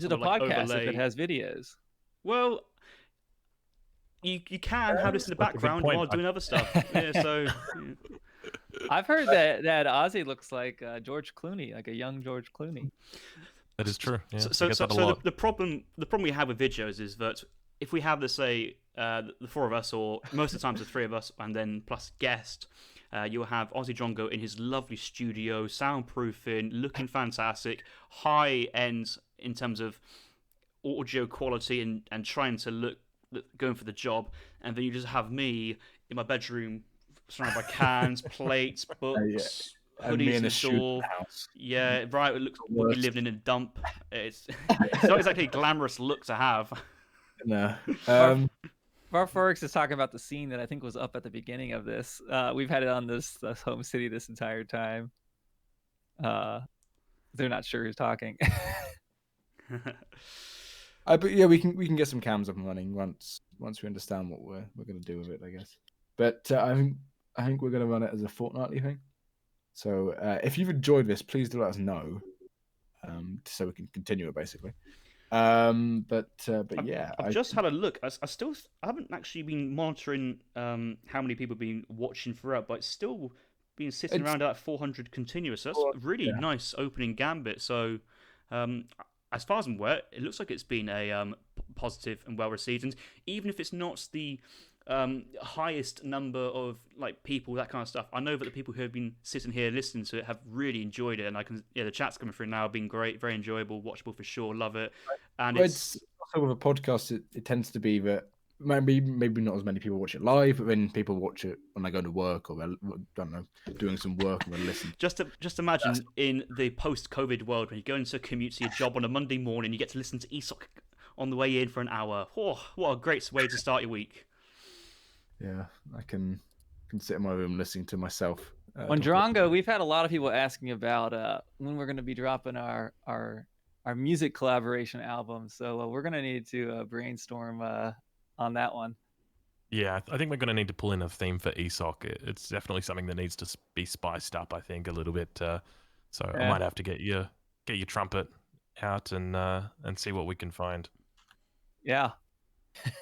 it a podcast if it has videos? Well, you can have this in the background while doing other stuff. Yeah, so I've heard that Ozzy looks like George Clooney, like a young George Clooney. That is true. Yeah, so the problem we have with videos is that if we have, let's say, the four of us, or most of the times the three of us, and then plus guest, you'll have Aussie Drongo in his lovely studio, soundproofing, looking fantastic, high end in terms of audio quality, and trying to going for the job. And then you just have me in my bedroom, surrounded by cans, plates, books, hoodies in the store. Yeah, right. It looks like we lived in a dump. It's not exactly a glamorous look to have. No. Farforex is talking about the scene that I think was up at the beginning of this. We've had it on this home city this entire time. They're not sure who's talking. But yeah, we can get some cams up and running once we understand what we're gonna do with it, I guess. But I think we're gonna run it as a fortnightly thing. So if you've enjoyed this, please do let us know, so we can continue it basically. But yeah, I've just had a look. I haven't actually been monitoring how many people have been watching throughout, but it's still been sitting around at 400 continuous. So that's a really nice opening gambit. So as far as I'm aware, it looks like it's been a positive and well received. And even if it's not the highest number of like people, that kind of stuff, I know that the people who have been sitting here listening to it have really enjoyed it. And the chat's coming through now have been great, very enjoyable, watchable for sure, love it. And it's also with a podcast, it tends to be that maybe not as many people watch it live, but then people watch it when they go to work, or I don't know, doing some work and they listen. Just imagine in the post-COVID world, when you go into a commute to your job on a Monday morning, you get to listen to ESOC on the way in for an hour. Oh, what a great way to start your week. Yeah, I can sit in my room listening to myself. On Drongo, we've had a lot of people asking about when we're going to be dropping our music collaboration album. So we're going to need to brainstorm on that one. Yeah, I think we're going to need to pull in a theme for ESOC. It's definitely something that needs to be spiced up, I think, a little bit. So I might have to get your trumpet out and see what we can find. Yeah,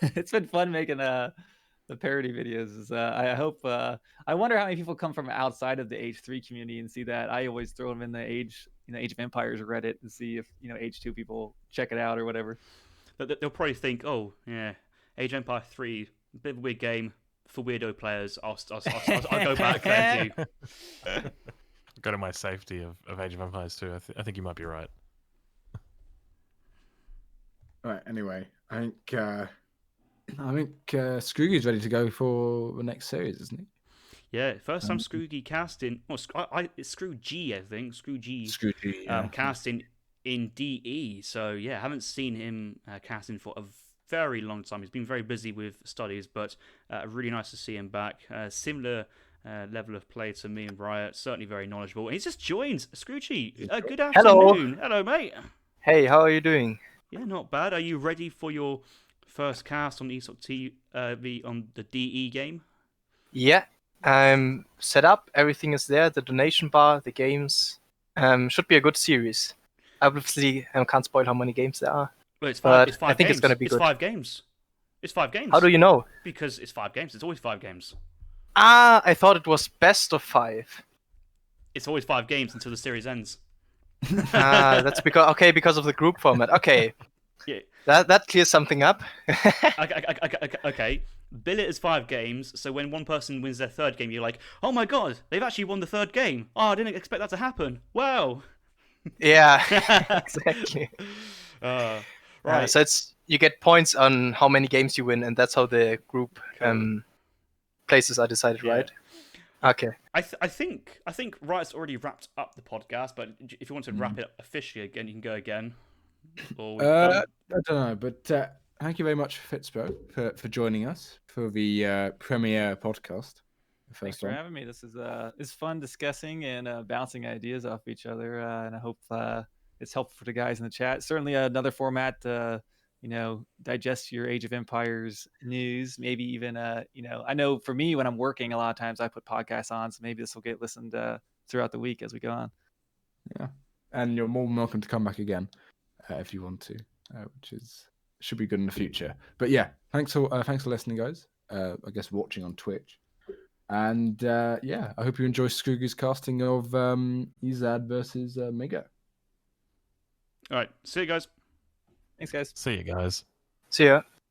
it's been fun making the parody videos. I hope. I wonder how many people come from outside of the Age 3 community and see that. I always throw them in the Age of Empires Reddit and see if Age 2 people check it out or whatever. They'll probably think, oh yeah, Age of Empire 3, a bit of a weird game for weirdo players. I'll go back. Thank you. Go to my safety of Age of Empires 2. I think you might be right. All right. Anyway, I think Scroogy's ready to go for the next series, isn't he? Yeah, first time Scroogy casting. Well, it's Scroogy, I think. Scroogy, yeah. Casting in DE. So yeah, I haven't seen him casting for a very long time. He's been very busy with studies, but really nice to see him back. Similar level of play to me and Riot. Certainly very knowledgeable. And he's just joined. Scroogy, good afternoon. Hello, mate. Hey, how are you doing? Yeah, not bad. Are you ready for your first cast on ESOCTV on the DE game? Yeah, I'm set up. Everything is there. The donation bar, the games. Should be a good series. Obviously, I can't spoil how many games there are. Well, it's five games. I think it's going to be good. It's 5 games. It's 5 games. How do you know? Because it's 5 games. It's always 5 games. I thought it was best of 5. It's always 5 games until the series ends. That's because of the group format. Okay. Yeah. That clears something up. Okay. Bill it as 5 games, so when one person wins their 3rd game, you're like, oh my god, they've actually won the 3rd game. Oh, I didn't expect that to happen. Wow. Yeah, exactly. Right. So you get points on how many games you win, and that's how the group places are decided, right? Okay. I think Riot's already wrapped up the podcast, but if you want to wrap it up officially again, you can go again. I don't know, but thank you very much, FitzBro, for joining us for the premiere podcast. Thanks for having me. This is fun discussing and bouncing ideas off each other, and I hope it's helpful for the guys in the chat. Certainly, another format to digest your Age of Empires news. Maybe even I know for me when I'm working, a lot of times I put podcasts on, so maybe this will get listened throughout the week as we go on. Yeah, and you're more than welcome to come back again if you want to, which should be good in the future. But yeah, thanks for listening, guys. I guess watching on Twitch. And yeah, I hope you enjoy Scrooge's casting of Izad versus Mega. All right, see you guys. Thanks, guys. See you guys. See ya.